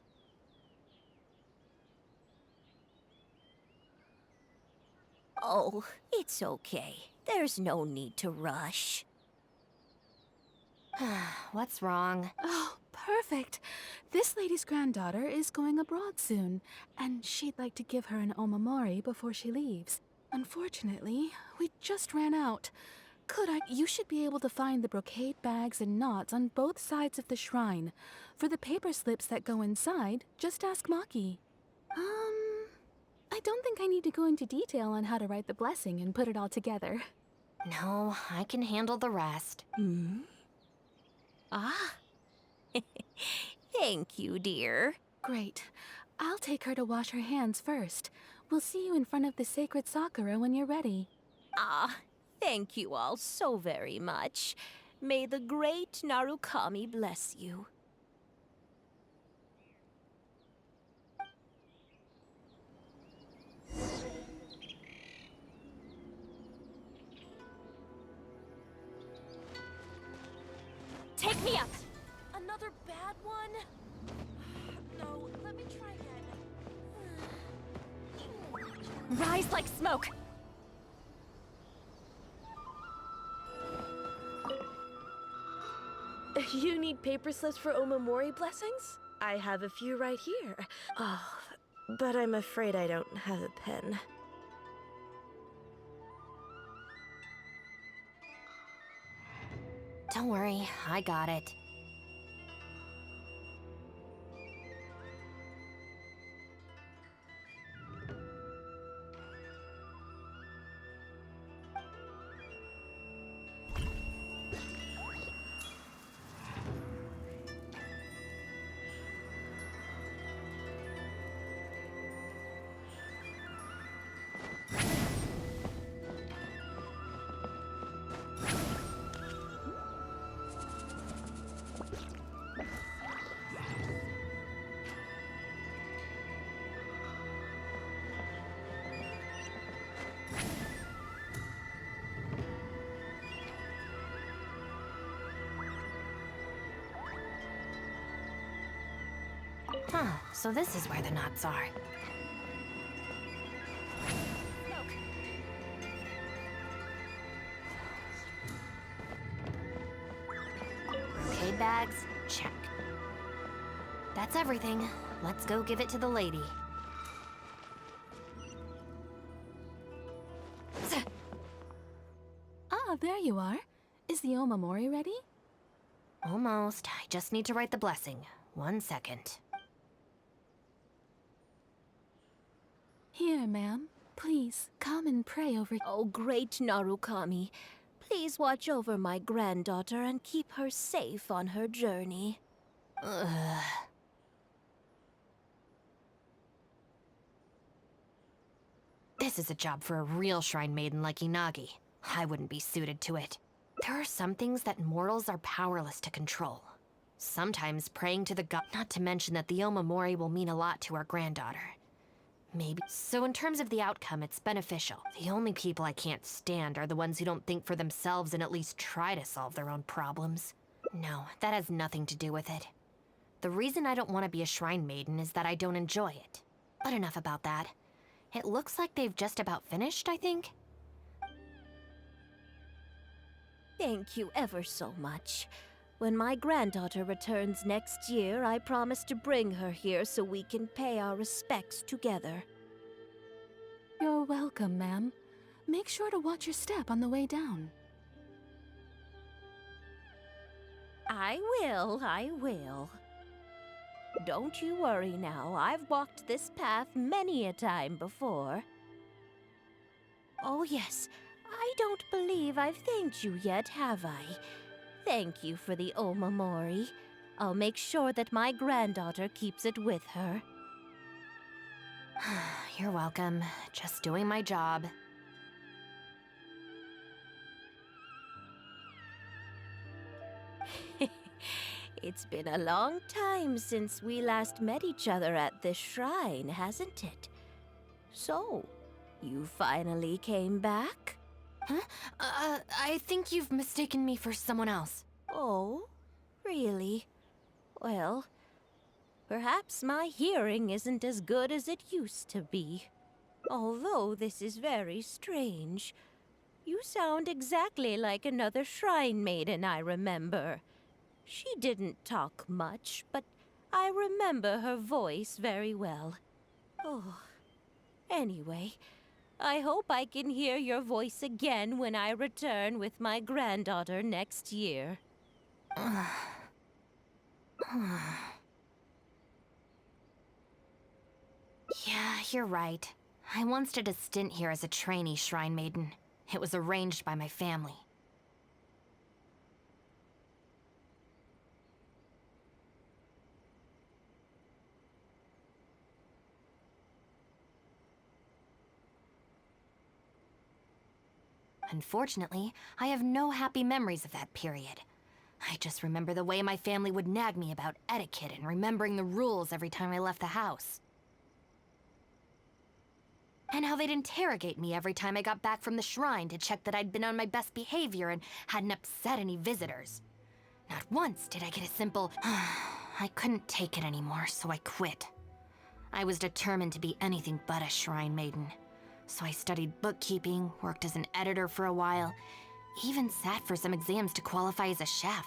Oh, it's okay. There's no need to rush. What's wrong? Oh, perfect. This lady's granddaughter is going abroad soon, and she'd like to give her an omamori before she leaves. Unfortunately, we just ran out. You should be able to find the brocade bags and knots on both sides of the shrine. For the paper slips that go inside, just ask Maki. I don't think I need to go into detail on how to write the blessing and put it all together. No, I can handle the rest. Ah. Thank you, dear. Great. I'll take her to wash her hands first. We'll see you in front of the sacred Sakura when you're ready. Ah, thank you all so very much. May the great Narukami bless you. Take me up! Another bad one? No, let me try again. Rise like smoke! You need paper slips for Omamori blessings? I have a few right here. Oh, but I'm afraid I don't have a pen. Don't worry, I got it. Huh, so this is where the knots are. Okay, bags, check. That's everything. Let's go give it to the lady. Ah, there you are. Is the Omamori ready? Almost. I just need to write the blessing. 1 second. Here, ma'am. Please, come and pray over... Oh, great Narukami. Please watch over my granddaughter and keep her safe on her journey. Ugh. This is a job for a real shrine maiden like Inagi. I wouldn't be suited to it. There are some things that mortals are powerless to control. Sometimes praying to the god, not to mention that the Omamori will mean a lot to our granddaughter. Maybe. So in terms of the outcome, it's beneficial. The only people I can't stand are the ones who don't think for themselves and at least try to solve their own problems. No, that has nothing to do with it. The reason I don't want to be a shrine maiden is that I don't enjoy it. But enough about that. It looks like they've just about finished, I think. Thank you ever so much. When my granddaughter returns next year, I promise to bring her here so we can pay our respects together. You're welcome, ma'am. Make sure to watch your step on the way down. I will. Don't you worry now. I've walked this path many a time before. Oh yes, I don't believe I've thanked you yet, have I? Thank you for the Omamori. I'll make sure that my granddaughter keeps it with her. You're welcome. Just doing my job. It's been a long time since we last met each other at this shrine, hasn't it? So, you finally came back? Huh? I think you've mistaken me for someone else. Oh, really? Well, perhaps my hearing isn't as good as it used to be. Although this is very strange. You sound exactly like another shrine maiden I remember. She didn't talk much, but I remember her voice very well. Oh, anyway, I hope I can hear your voice again when I return with my granddaughter next year. Yeah, you're right. I once did a stint here as a trainee shrine maiden. It was arranged by my family. Unfortunately, I have no happy memories of that period. I just remember the way my family would nag me about etiquette and remembering the rules every time I left the house. And how they'd interrogate me every time I got back from the shrine to check that I'd been on my best behavior and hadn't upset any visitors. Not once did I get a simple, I couldn't take it anymore, so I quit. I was determined to be anything but a shrine maiden. So I studied bookkeeping, worked as an editor for a while, even sat for some exams to qualify as a chef.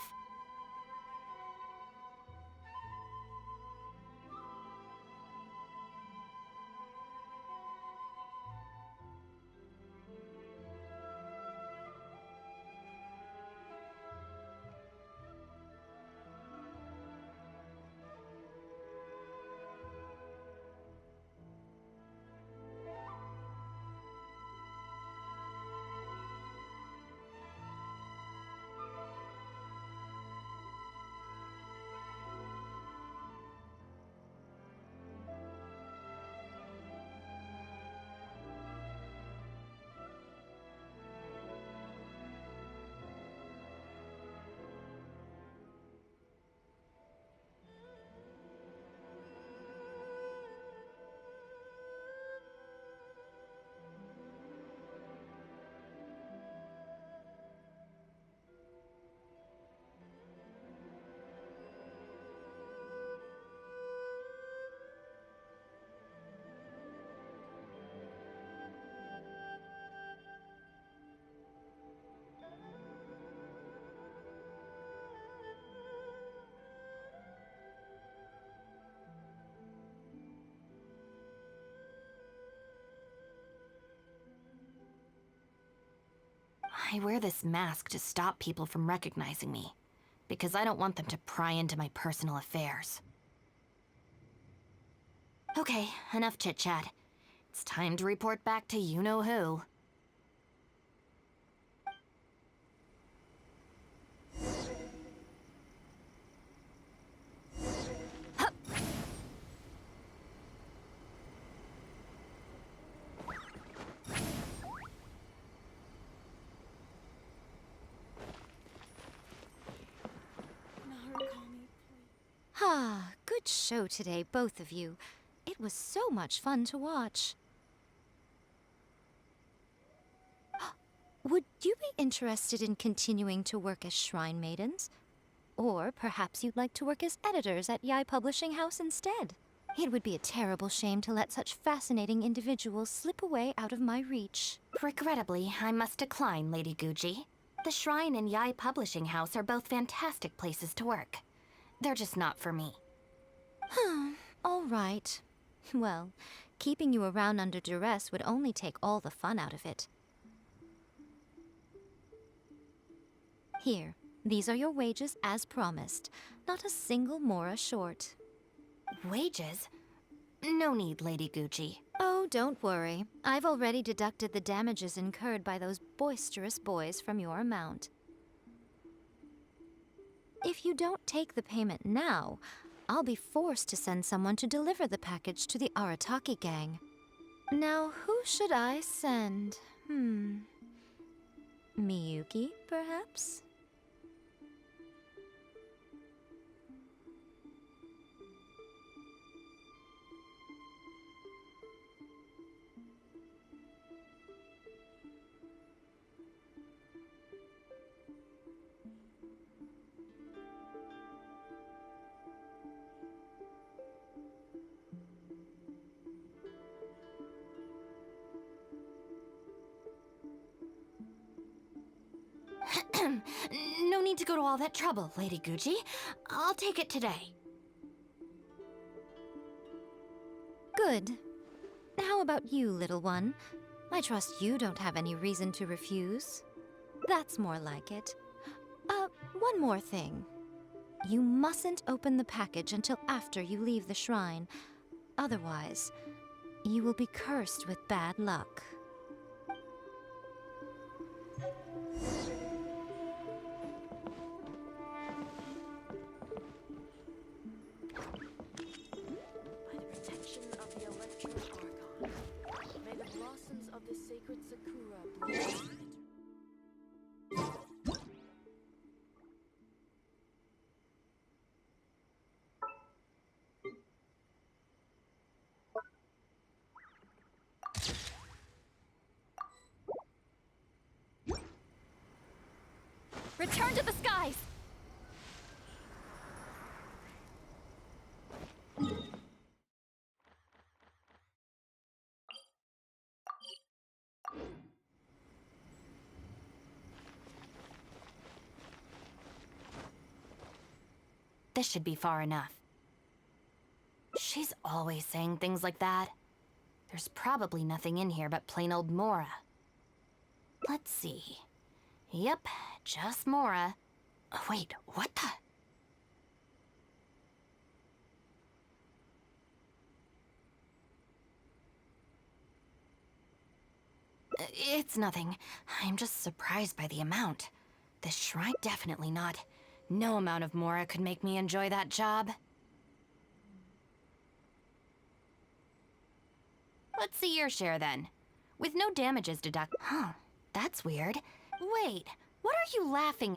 I wear this mask to stop people from recognizing me, because I don't want them to pry into my personal affairs. Okay, enough chit-chat. It's time to report back to you-know-who. Ah, good show today, both of you. It was so much fun to watch. Would you be interested in continuing to work as Shrine Maidens? Or perhaps you'd like to work as editors at Yai Publishing House instead? It would be a terrible shame to let such fascinating individuals slip away out of my reach. Regrettably, I must decline, Lady Gucci. The Shrine and Yai Publishing House are both fantastic places to work. They're just not for me. All right. Well, keeping you around under duress would only take all the fun out of it. Here, these are your wages as promised. Not a single mora short. Wages? No need, Lady Gucci. Oh, don't worry. I've already deducted the damages incurred by those boisterous boys from your amount. If you don't take the payment now, I'll be forced to send someone to deliver the package to the Arataki gang. Now, who should I send? Miyuki, perhaps? No need to go to all that trouble, Lady Gucci. I'll take it today. Good. How about you, little one? I trust you don't have any reason to refuse. That's more like it. One more thing. You mustn't open the package until after you leave the shrine. Otherwise, you will be cursed with bad luck. By the protection of the Electro Archon, may the blossoms of the sacred Sakura bloom. Return to the skies! This should be far enough. She's always saying things like that. There's probably nothing in here but plain old Mora. Let's see. Yep, just Mora. Wait, what the? It's nothing. I'm just surprised by the amount. This shrine definitely not. No amount of Mora could make me enjoy that job. Let's see your share then. With no damages deducted. Huh, that's weird. Wait, what are you laughing?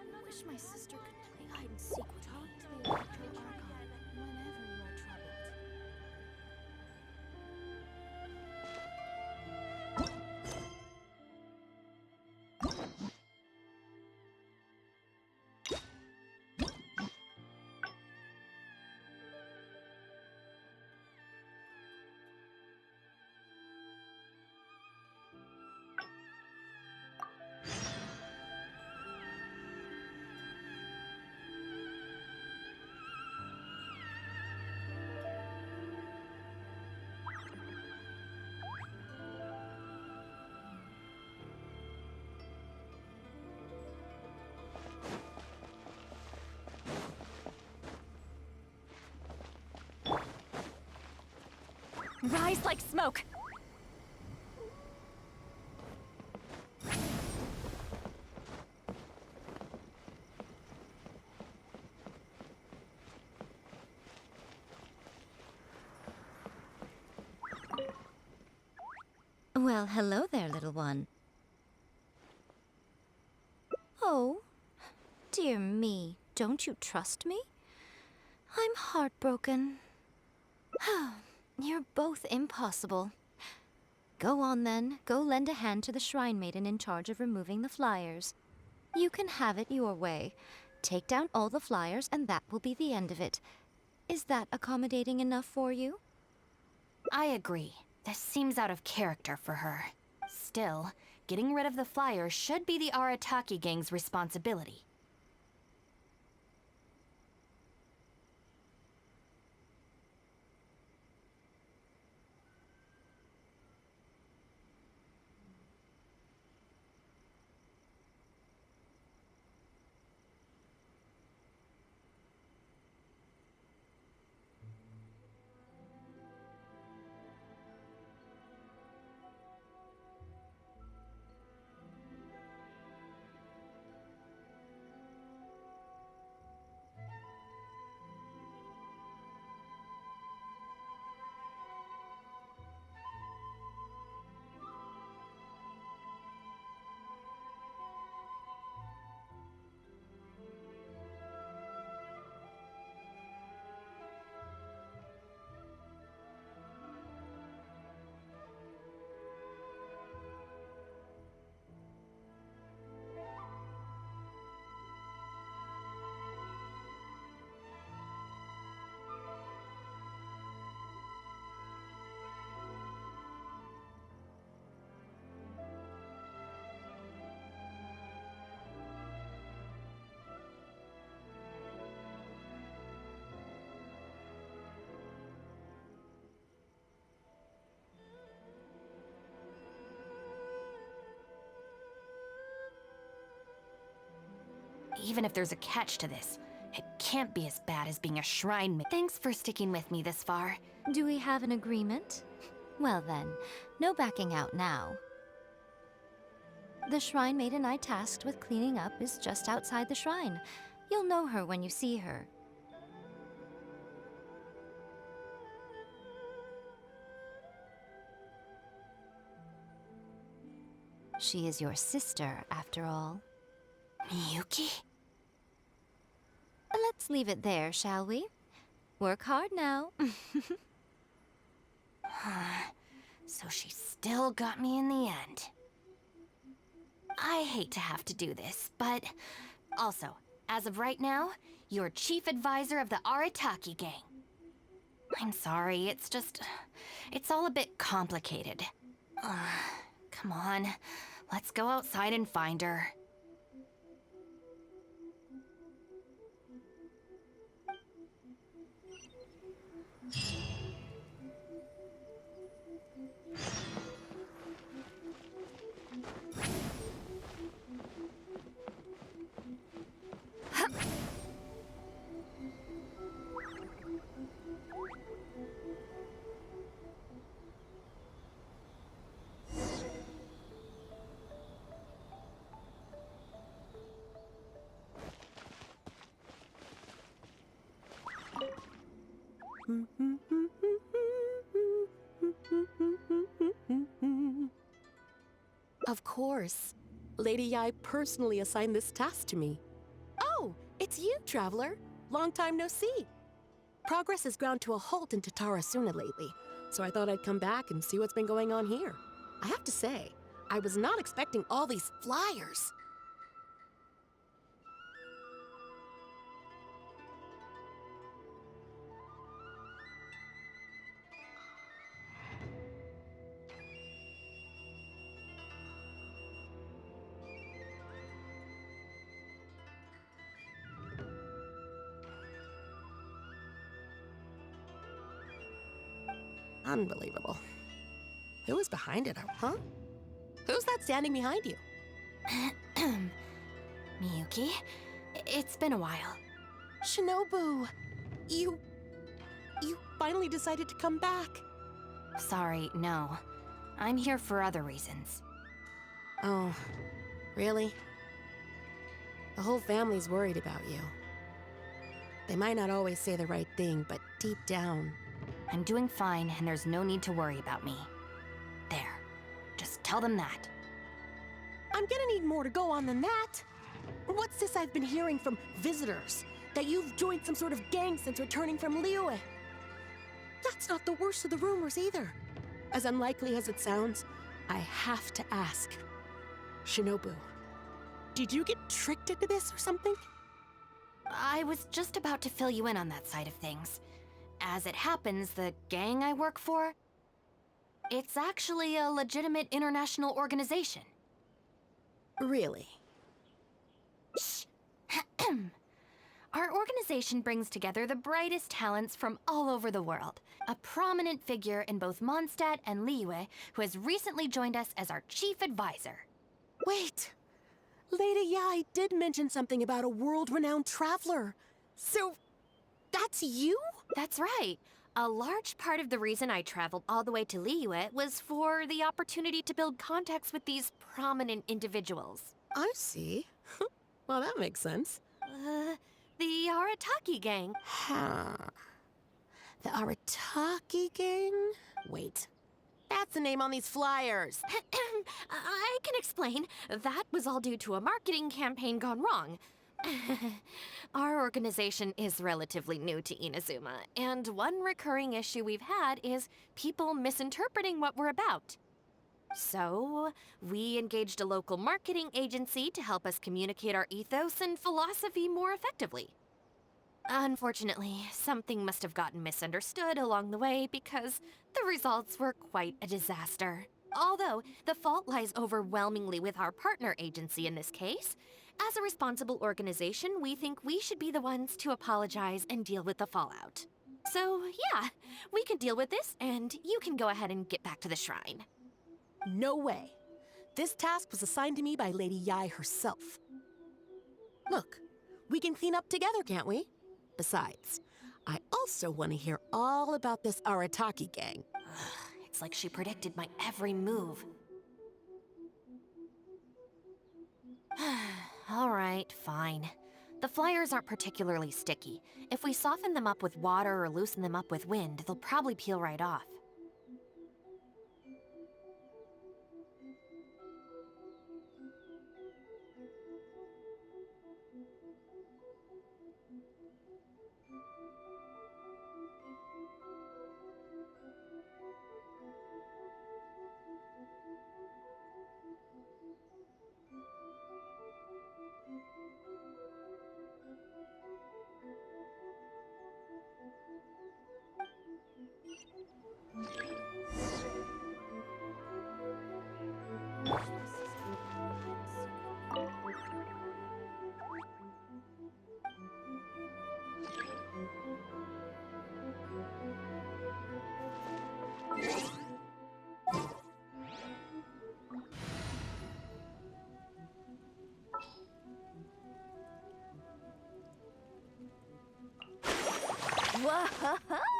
I wish my sister could play hide and seek with me. To the Electro Archon whenever you are troubled. Rise like smoke! Well, hello there, little one. Oh, dear me, don't you trust me? I'm heartbroken. You're both impossible. Go on then, go lend a hand to the Shrine Maiden in charge of removing the flyers. You can have it your way. Take down all the flyers and that will be the end of it. Is that accommodating enough for you? I agree. This seems out of character for her. Still, getting rid of the flyers should be the Arataki gang's responsibility. Even if there's a catch to this, it can't be as bad as being a shrine maiden. Thanks for sticking with me this far. Do we have an agreement? Well then, no backing out now. The Shrine Maiden I tasked with cleaning up is just outside the shrine. You'll know her when you see her. She is your sister, after all. Miyuki? Let's leave it there, shall we? Work hard now. So she still got me in the end. I hate to have to do this, but also, as of right now, you're chief advisor of the Arataki gang. I'm sorry, it's all a bit complicated. Come on, let's go outside and find her. Of course. Lady Yai personally assigned this task to me. Oh, it's you, Traveler. Long time no see. Progress has ground to a halt in Tatarasuna lately, so I thought I'd come back and see what's been going on here. I have to say, I was not expecting all these flyers. Unbelievable. Who was behind it, huh? Who's that standing behind you? Miyuki, it's been a while. Shinobu, you finally decided to come back. Sorry, no. I'm here for other reasons. Oh, really? The whole family's worried about you. They might not always say the right thing, but deep down... I'm doing fine, and there's no need to worry about me. There. Just tell them that. I'm gonna need more to go on than that. What's this I've been hearing from visitors? That you've joined some sort of gang since returning from Liyue? That's not the worst of the rumors either. As unlikely as it sounds, I have to ask. Shinobu, did you get tricked into this or something? I was just about to fill you in on that side of things. As it happens, the gang I work for, it's actually a legitimate international organization. Really? Shh. Our organization brings together the brightest talents from all over the world. A prominent figure in both Mondstadt and Liyue, who has recently joined us as our chief advisor. Wait! Lady Yai did mention something about a world-renowned traveler. So, that's you? That's right. A large part of the reason I traveled all the way to Liyue was for the opportunity to build contacts with these prominent individuals. I see. Well, that makes sense. The Arataki gang. Huh. The Arataki gang? Wait. That's the name on these flyers. I can explain. That was all due to a marketing campaign gone wrong. Our organization is relatively new to Inazuma, and one recurring issue we've had is people misinterpreting what we're about. So, we engaged a local marketing agency to help us communicate our ethos and philosophy more effectively. Unfortunately, something must have gotten misunderstood along the way because the results were quite a disaster. Although, the fault lies overwhelmingly with our partner agency in this case. As a responsible organization, we think we should be the ones to apologize and deal with the fallout. So, yeah, we can deal with this, and you can go ahead and get back to the shrine. No way. This task was assigned to me by Lady Yai herself. Look, we can clean up together, can't we? Besides, I also want to hear all about this Arataki gang. It's like she predicted my every move. All right, fine. The flyers aren't particularly sticky. If we soften them up with water or loosen them up with wind, they'll probably peel right off.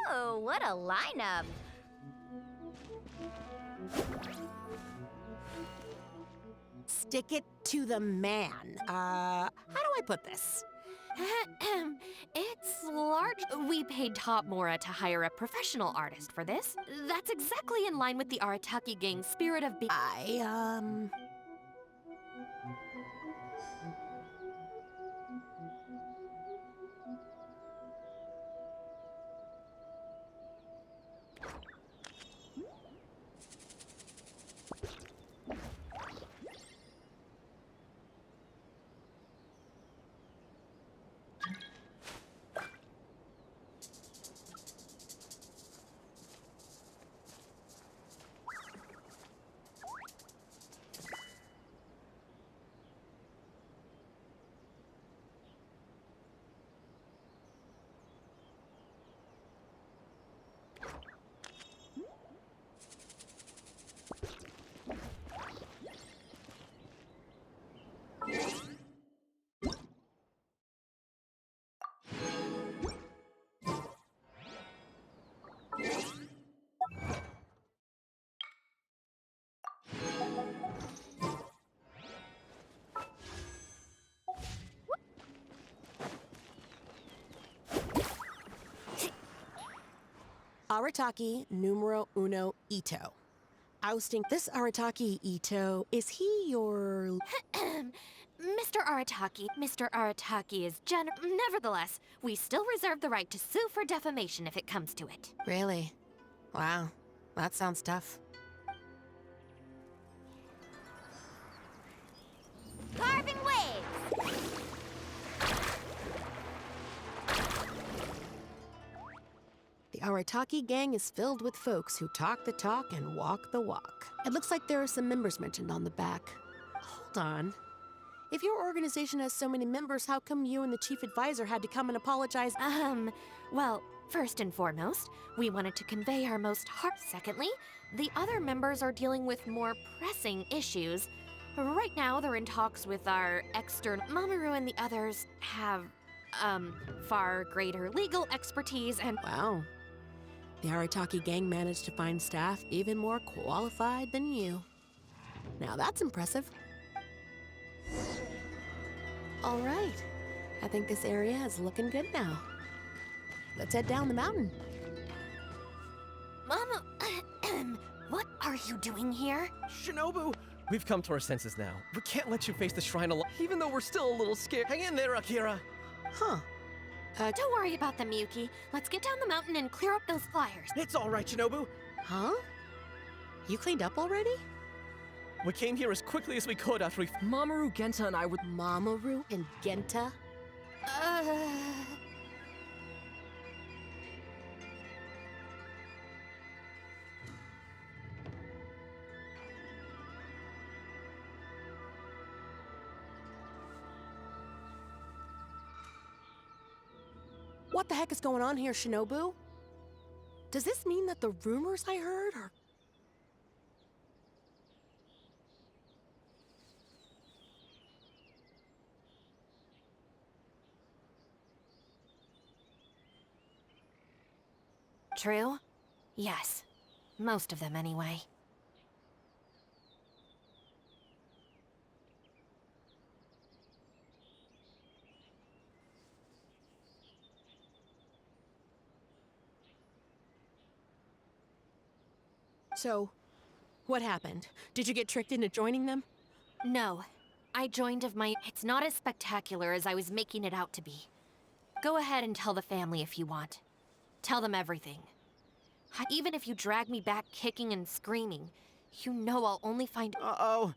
Whoa, what a lineup! Stick it to the man. How do I put this? It's large. We paid Top Mora to hire a professional artist for this. That's exactly in line with the Arataki gang's spirit of being. Arataki numero uno Ito. Ousting this Arataki Ito, is he your... Mr. Arataki. Mr. Arataki is Nevertheless, we still reserve the right to sue for defamation if it comes to it. Really? Wow, that sounds tough. Carving waves! The Arataki gang is filled with folks who talk the talk and walk the walk. It looks like there are some members mentioned on the back. Hold on. If your organization has so many members, how come you and the chief advisor had to come and apologize? Well, first and foremost, we wanted to convey our most heart. Secondly, the other members are dealing with more pressing issues. Right now, they're in talks with our external. Mamoru and the others have, far greater legal expertise and. Wow. The Arataki gang managed to find staff even more qualified than you. Now that's impressive. All right. I think this area is looking good now. Let's head down the mountain. Mama, what are you doing here? Shinobu! We've come to our senses now. We can't let you face the shrine alone, even though we're still a little scared. Hang in there, Akira! Huh. Don't worry about them, Yuki. Let's get down the mountain and clear up those flyers. It's all right, Shinobu. Huh? You cleaned up already? We came here as quickly as we could after we... Mamoru, Genta, and I were... Mamoru and Genta? What the heck is going on here, Shinobu? Does this mean that the rumors I heard are... True? Yes. Most of them, anyway. So, what happened? Did you get tricked into joining them? No. I joined of my... It's not as spectacular as I was making it out to be. Go ahead and tell the family if you want. Tell them everything. Even if you drag me back kicking and screaming, you know I'll only find... Uh-oh.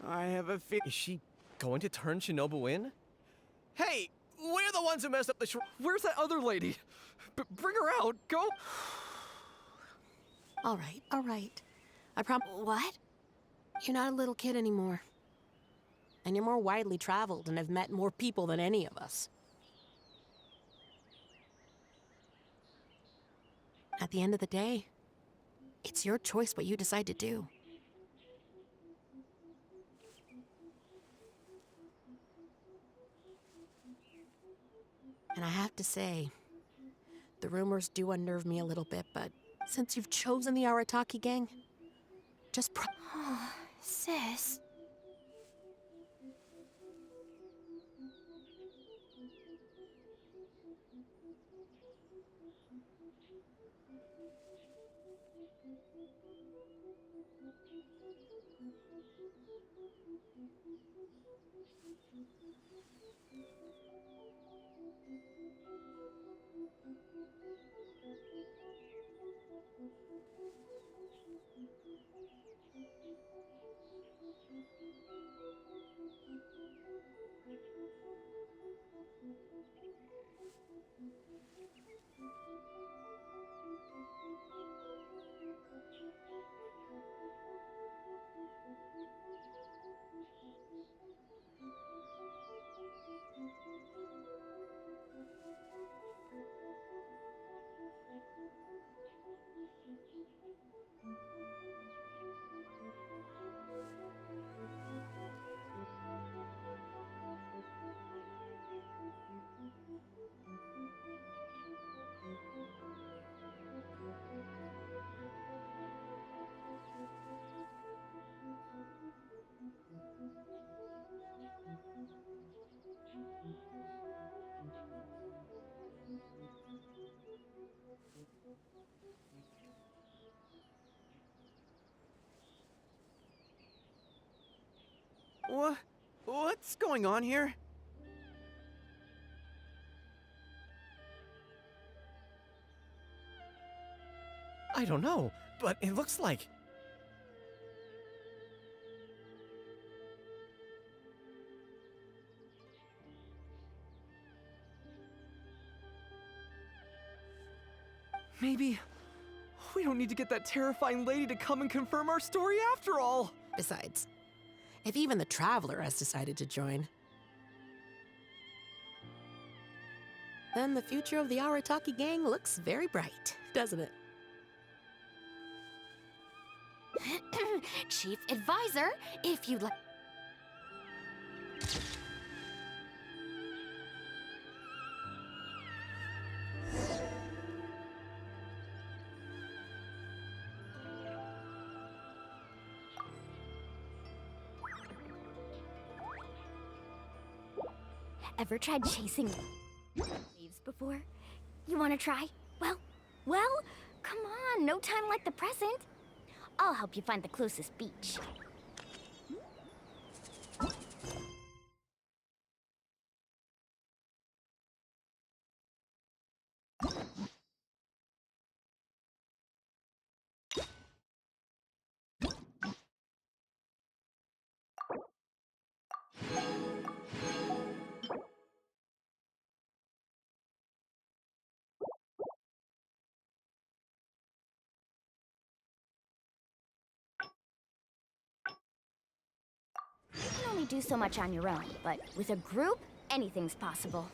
I have a feeling... Is she going to turn Shinobu in? Hey! We're the ones who messed up the Where's that other lady? Bring her out! Go! All right. I promise. What? You're not a little kid anymore. And you're more widely traveled and have met more people than any of us. At the end of the day, it's your choice what you decide to do. And I have to say, the rumors do unnerve me a little bit, but since you've chosen the Arataki gang, just Sis... What's going on here? I don't know, but it looks like... Maybe we don't need to get that terrifying lady to come and confirm our story after all. Besides, if even the Traveler has decided to join, then the future of the Arataki gang looks very bright, doesn't it? Chief Advisor, if you'd like... Ever tried chasing waves before? You want to try? Well, come on, no time like the present. I'll help you find the closest beach. You can only do so much on your own, but with a group, anything's possible.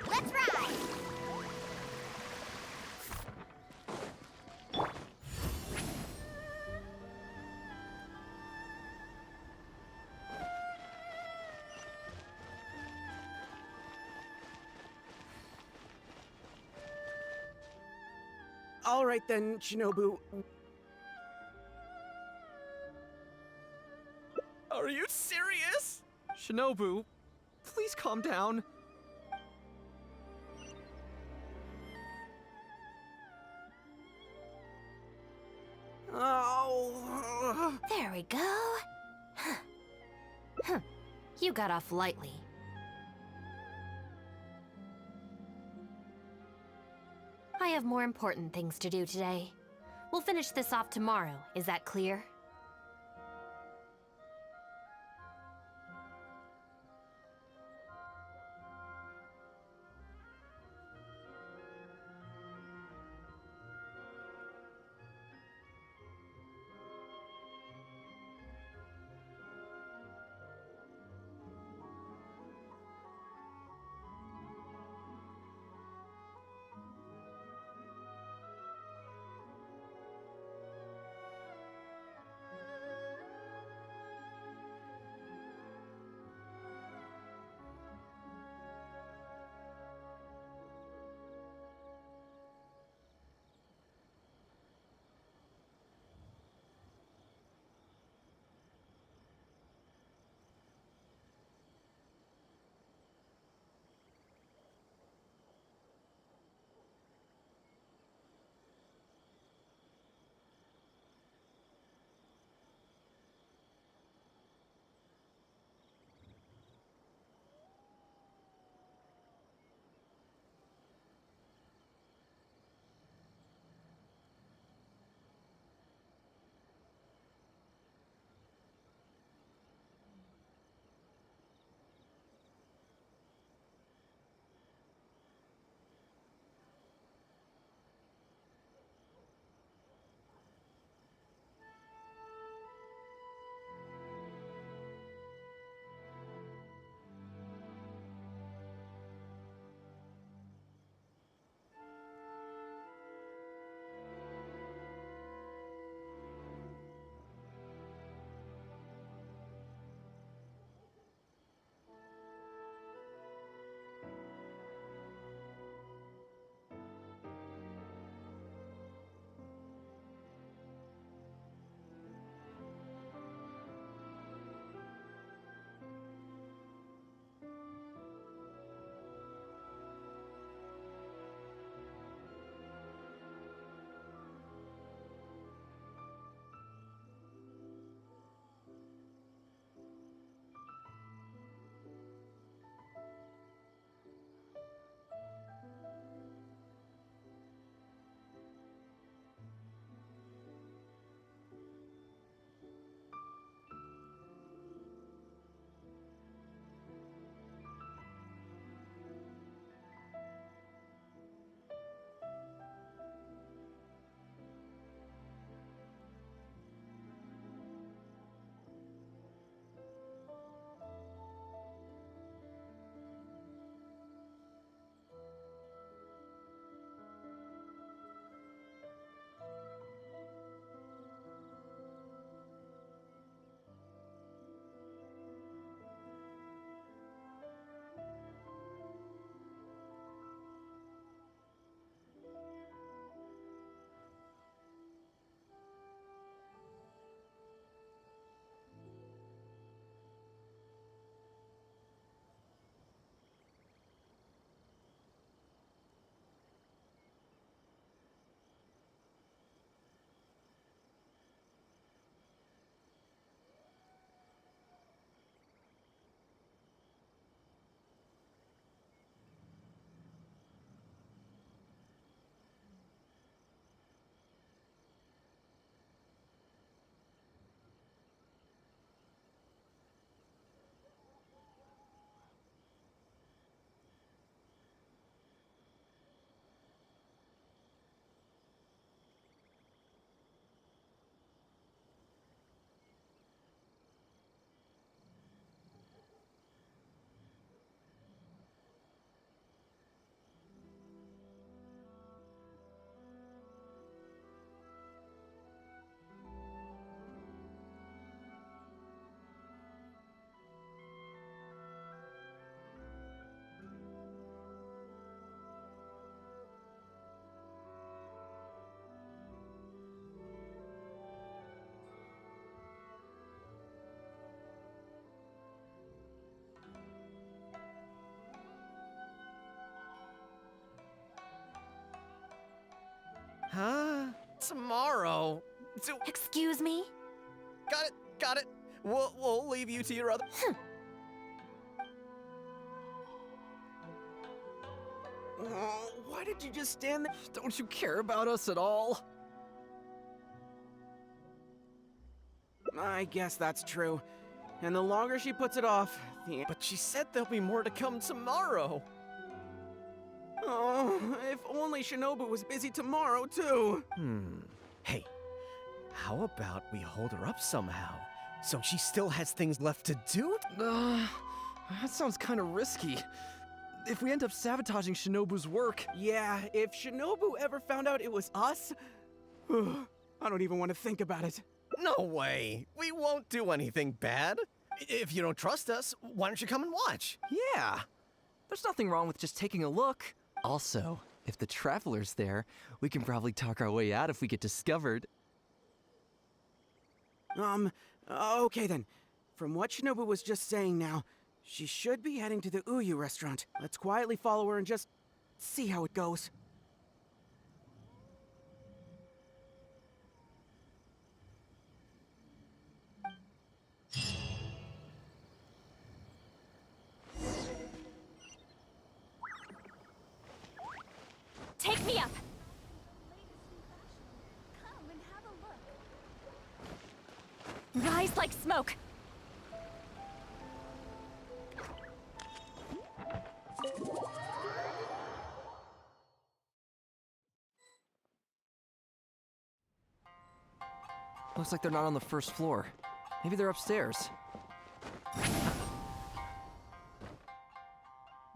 Let's ride! All right then, Shinobu. Are you serious? Shinobu, please calm down. Oh. There we go. You got off lightly. I have more important things to do today. We'll finish this off tomorrow, is that clear? Huh? Tomorrow? Excuse me? Got it. We'll leave you to your other. Oh, why did you just stand there? Don't you care about us at all? I guess that's true. And the longer she puts it off, But she said there'll be more to come tomorrow. Oh, if only Shinobu was busy tomorrow, too. Hey, how about we hold her up somehow? So she still has things left to do? That sounds kind of risky. If we end up sabotaging Shinobu's work... Yeah, if Shinobu ever found out it was us... I don't even want to think about it. No way! We won't do anything bad. If you don't trust us, why don't you come and watch? Yeah. There's nothing wrong with just taking a look. Also, if the Traveler's there, we can probably talk our way out if we get discovered. Okay then. From what Shinobu was just saying now, she should be heading to the Uyu restaurant. Let's quietly follow her and just see how it goes. Take me up! Rise like smoke! Looks like they're not on the first floor. Maybe they're upstairs.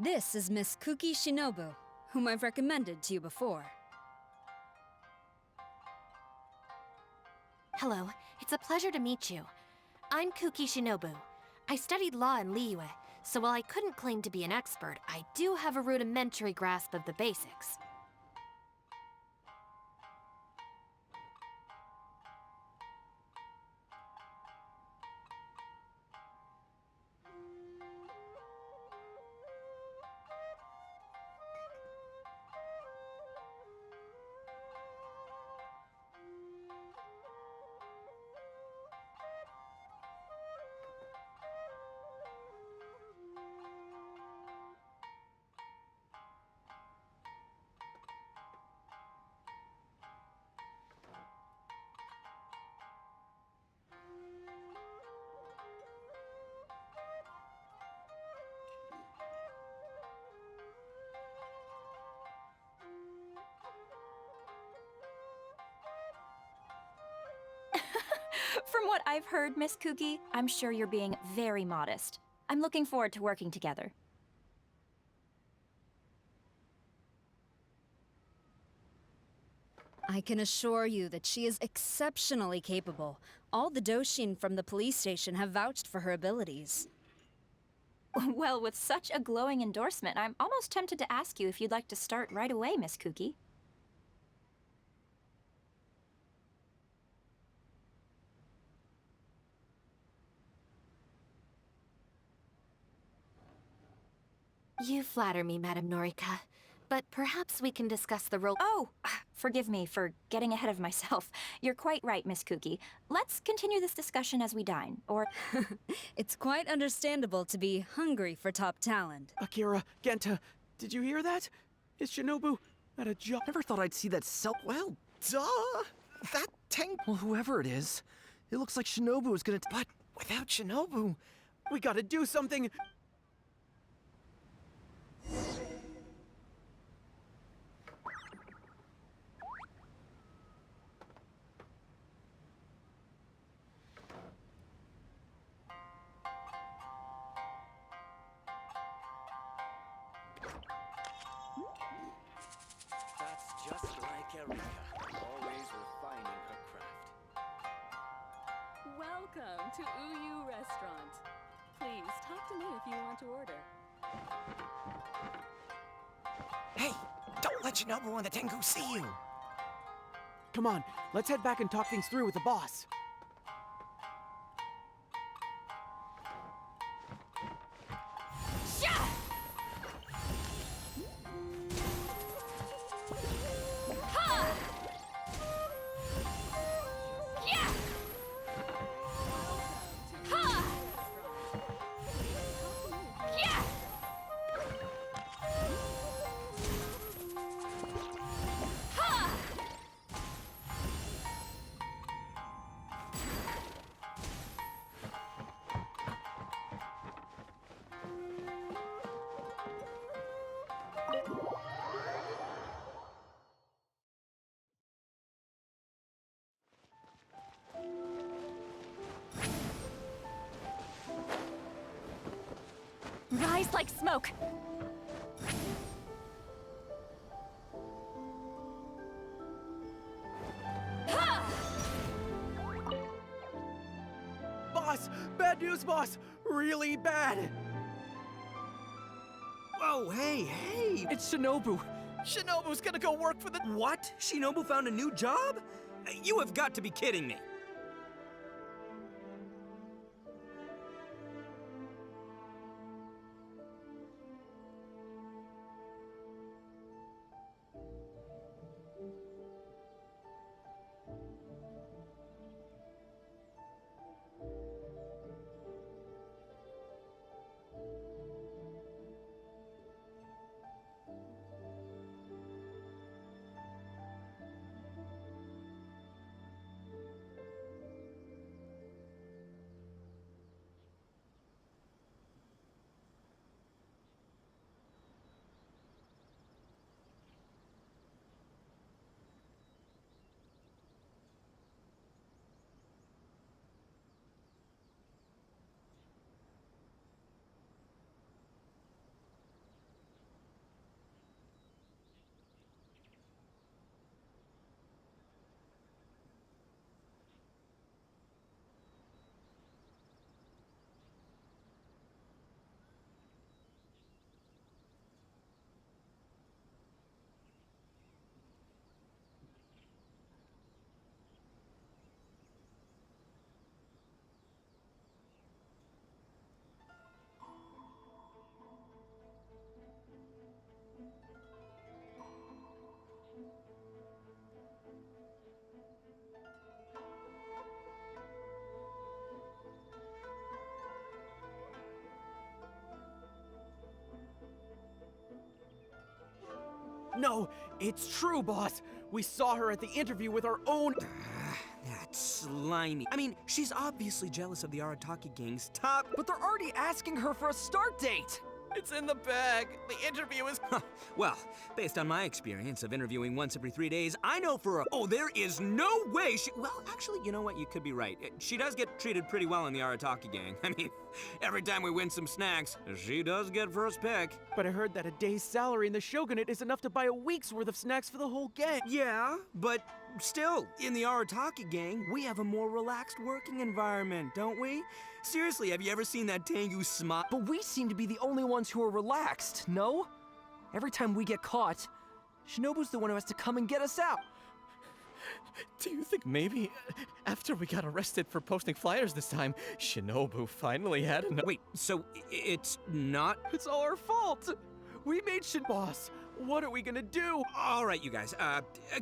This is Miss Kuki Shinobu, whom I've recommended to you before. Hello, it's a pleasure to meet you. I'm Kuki Shinobu. I studied law in Liyue, so while I couldn't claim to be an expert, I do have a rudimentary grasp of the basics. From what I've heard, Miss Kuki, I'm sure you're being very modest. I'm looking forward to working together. I can assure you that she is exceptionally capable. All the Doshin from the police station have vouched for her abilities. Well, with such a glowing endorsement, I'm almost tempted to ask you if you'd like to start right away, Miss Kuki. You flatter me, Madame Norika, but perhaps we can discuss the role— Oh, forgive me for getting ahead of myself. You're quite right, Miss Kuki. Let's continue this discussion as we dine, or— It's quite understandable to be hungry for top talent. Akira, Genta, did you hear that? Is Shinobu at a job? Never thought I'd see that Well, duh! That tank— Well, whoever it is, it looks like Shinobu is gonna— But without Shinobu... We gotta do something! That's just like Erika, always refining her craft. Welcome to Uyu Restaurant. Please talk to me if you want to order. Hey, don't let Shinobu and the Tengu see you! Come on, let's head back and talk things through with the boss. Rise like smoke! Boss! Bad news, boss! Really bad! Whoa, hey! It's Shinobu. Shinobu's gonna go work for the— What? Shinobu found a new job? You have got to be kidding me. No, it's true, boss! We saw her at the interview with our own— That's slimy. I mean, she's obviously jealous of the Arataki gang's top. But they're already asking her for a start date! It's in the bag. The interview is— Well, based on my experience of interviewing once every 3 days, I know for a— Oh, there is no way she— Well, actually, you know what? You could be right. She does get treated pretty well in the Arataki gang. I mean, every time we win some snacks, she does get first pick. But I heard that a day's salary in the Shogunate is enough to buy a week's worth of snacks for the whole gang. Yeah, but still, in the Arataki gang, we have a more relaxed working environment, don't we? Seriously, have you ever seen that Tengu smile? But we seem to be the only ones who are relaxed, no? Every time we get caught, Shinobu's the one who has to come and get us out. Do you think maybe after we got arrested for posting flyers this time, Shinobu finally had enough? Wait, so it's not— It's all our fault! We made Boss, what are we gonna do? All right, you guys,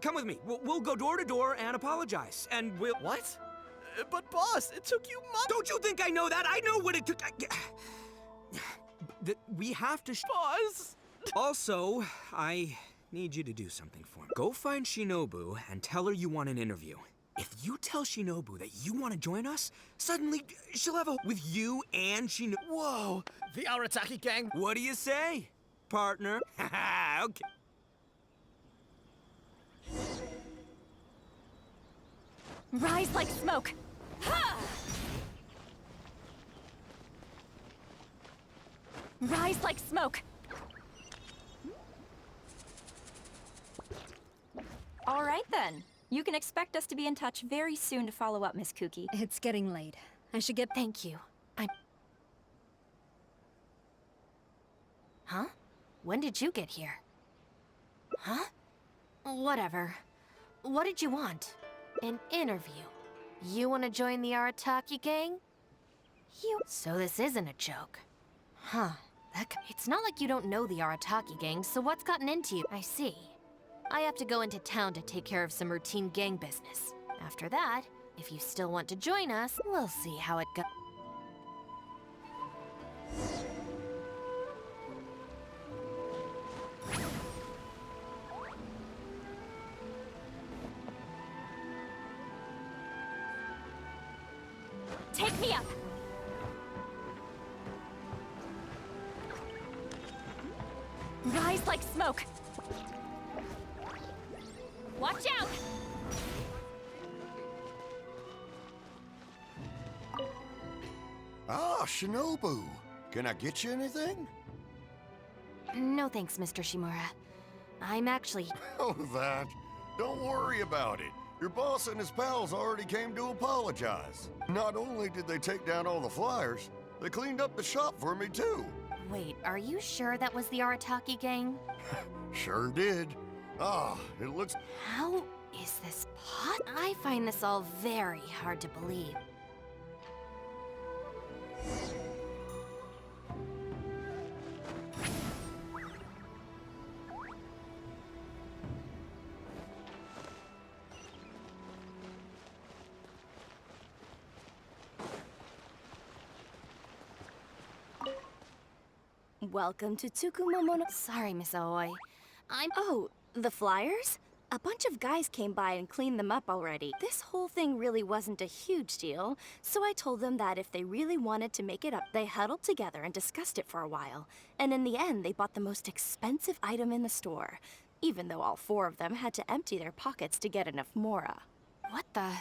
come with me. We'll go door to door and apologize, and we'll— What? But boss, it took you months! Don't you think I know that? I know what it took— We have to— Boss! Also, I need you to do something for me. Go find Shinobu and tell her you want an interview. If you tell Shinobu that you want to join us, suddenly she'll have a— with you and Shinobu. Whoa! The Arataki gang! What do you say, partner? Haha, okay. Rise like smoke! Ha! Rise like smoke! All right then. You can expect us to be in touch very soon to follow up, Miss Kuki. It's getting late. I should get— Thank you. Huh? When did you get here? Huh? Whatever. What did you want? An interview. You want to join the Arataki gang? So this isn't a joke. Huh. It's not like you don't know the Arataki gang, so what's gotten into you? I see. I have to go into town to take care of some routine gang business. After that, if you still want to join us, we'll see how it goes. Take me up! Rise like smoke! Watch out! Ah, Shinobu. Can I get you anything? No thanks, Mr. Shimura. I'm actually... Oh, that. Don't worry about it. Your boss and his pals already came to apologize. Not only did they take down all the flyers, they cleaned up the shop for me, too. Wait, are you sure that was the Arataki gang? Sure did. Ah, it looks... How is this pot? I find this all very hard to believe. Welcome to Tsukumomono. Sorry, Miss Aoi. Oh, the flyers? A bunch of guys came by and cleaned them up already. This whole thing really wasn't a huge deal, so I told them that if they really wanted to make it up, they huddled together and discussed it for a while. And in the end, they bought the most expensive item in the store, even though all 4 of them had to empty their pockets to get enough mora. What the...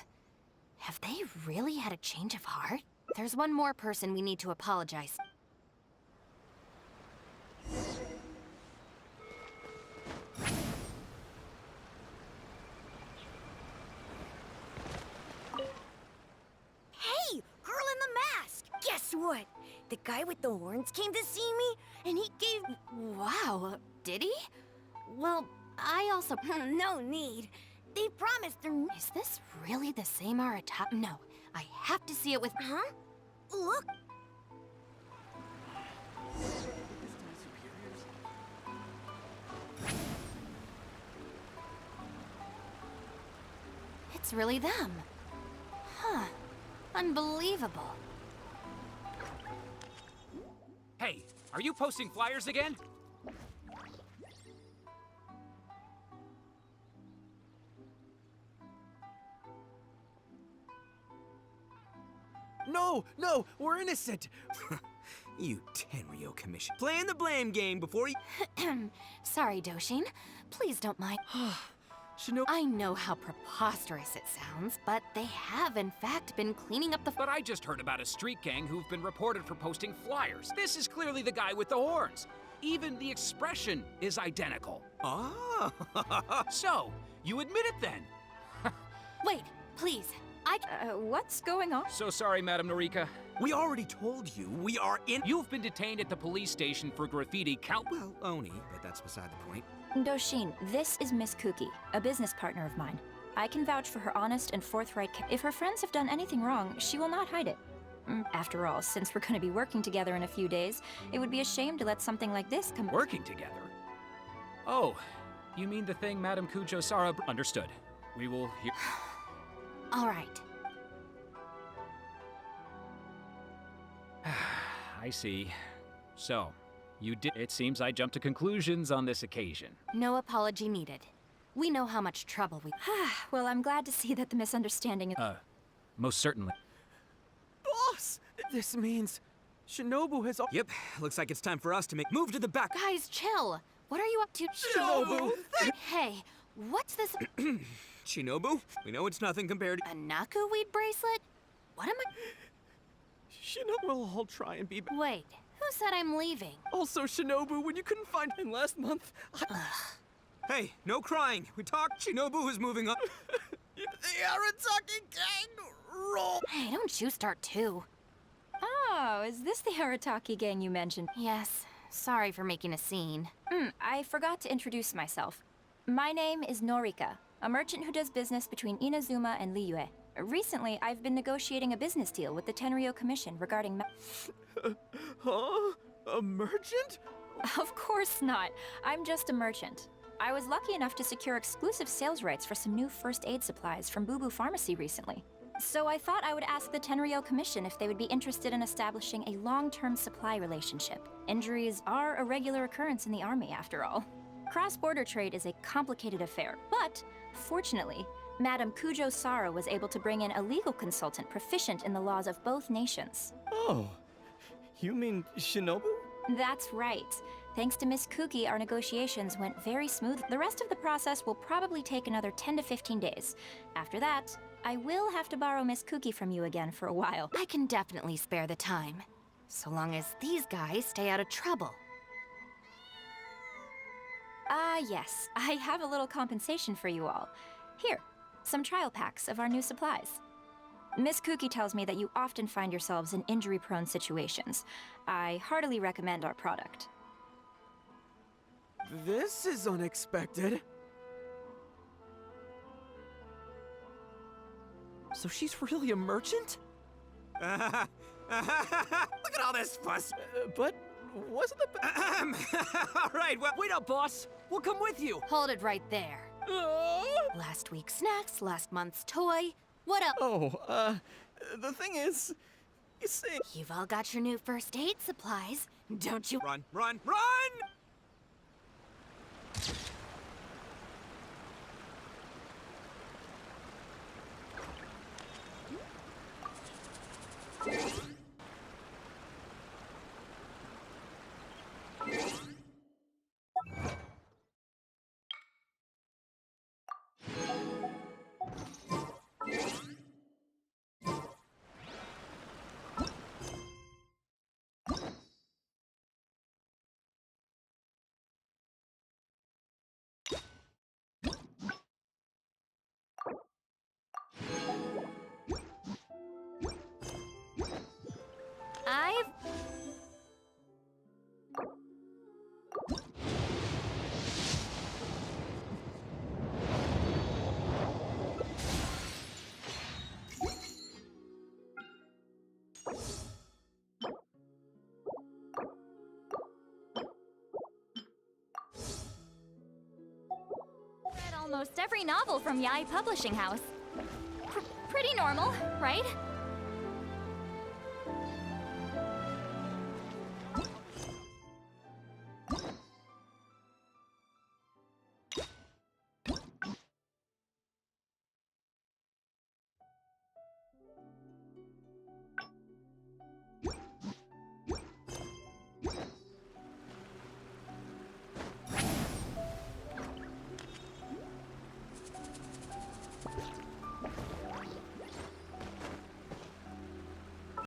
Have they really had a change of heart? There's one more person we need to apologize. Hey, girl in the mask! Guess what? The guy with the horns came to see me, and he gave... Wow, did he? Well, I also... No need. They promised they're... Is this really the same Arataki? No, I have to see it with... Huh? Look! It's really them. Huh. Unbelievable. Hey, are you posting flyers again? No, no, we're innocent. You Tenryo Commission. Playing the blame game before you... Sorry, Doshin. Please don't mind. I know how preposterous it sounds, but they have in fact been cleaning up the... But I just heard about a street gang who've been reported for posting flyers. This is clearly the guy with the horns. Even the expression is identical. Ah. So, you admit it then? Wait, please. What's going on? So sorry, Madam Norika. We already told you, we are in... You've been detained at the police station for graffiti Well, Oni, but that's beside the point. Doshin, this is Miss Kuki, a business partner of mine. I can vouch for her honest and forthright... If her friends have done anything wrong, she will not hide it. After all, since we're going to be working together in a few days, it would be a shame to let something like this come... Working together? Oh, you mean the thing Madam Kujo Sara... Understood. We will hear... All right. I see. So, you did... It seems I jumped to conclusions on this occasion. No apology needed. We know how much trouble we... Well, I'm glad to see that the misunderstanding is... Most certainly. Boss! This means Shinobu has... Yep, looks like it's time for us to make... Move to the back! Guys, chill! What are you up to? Shinobu! Hey, what's this... Shinobu? We know it's nothing compared to... A Naku weed bracelet? What am I... Shinobu will all try and be... Wait, who said I'm leaving? Also, Shinobu, when you couldn't find him last month, Hey, no crying. We talked. Shinobu is moving up. The Arataki gang roll! Hey, don't you start too. Oh, is this the Arataki gang you mentioned? Yes. Sorry for making a scene. I forgot to introduce myself. My name is Norika, a merchant who does business between Inazuma and Liyue. Recently, I've been negotiating a business deal with the Tenryo Commission regarding... Huh? A merchant? Of course not. I'm just a merchant. I was lucky enough to secure exclusive sales rights for some new first aid supplies from Boo Boo Pharmacy recently. So I thought I would ask the Tenryo Commission if they would be interested in establishing a long-term supply relationship. Injuries are a regular occurrence in the army, after all. Cross-border trade is a complicated affair, but fortunately, Madam Kujo Sara was able to bring in a legal consultant proficient in the laws of both nations. Oh, you mean Shinobu? That's right. Thanks to Miss Kuki, our negotiations went very smooth. The rest of the process will probably take another 10 to 15 days. After that, I will have to borrow Miss Kuki from you again for a while. I can definitely spare the time, so long as these guys stay out of trouble. Yes. I have a little compensation for you all. Here, some trial packs of our new supplies. Miss Kuki tells me that you often find yourselves in injury-prone situations. I heartily recommend our product. This is unexpected. So she's really a merchant? Look at all this fuss. But wasn't the... All right, well, Wait up, boss! We'll come with you! Hold it right there. Last week's snacks, last month's toy. What else? Oh, the thing is, you see... You've all got your new first aid supplies, don't you? Run, run, run! I've... read almost every novel from Yai Publishing House. Pretty normal, right?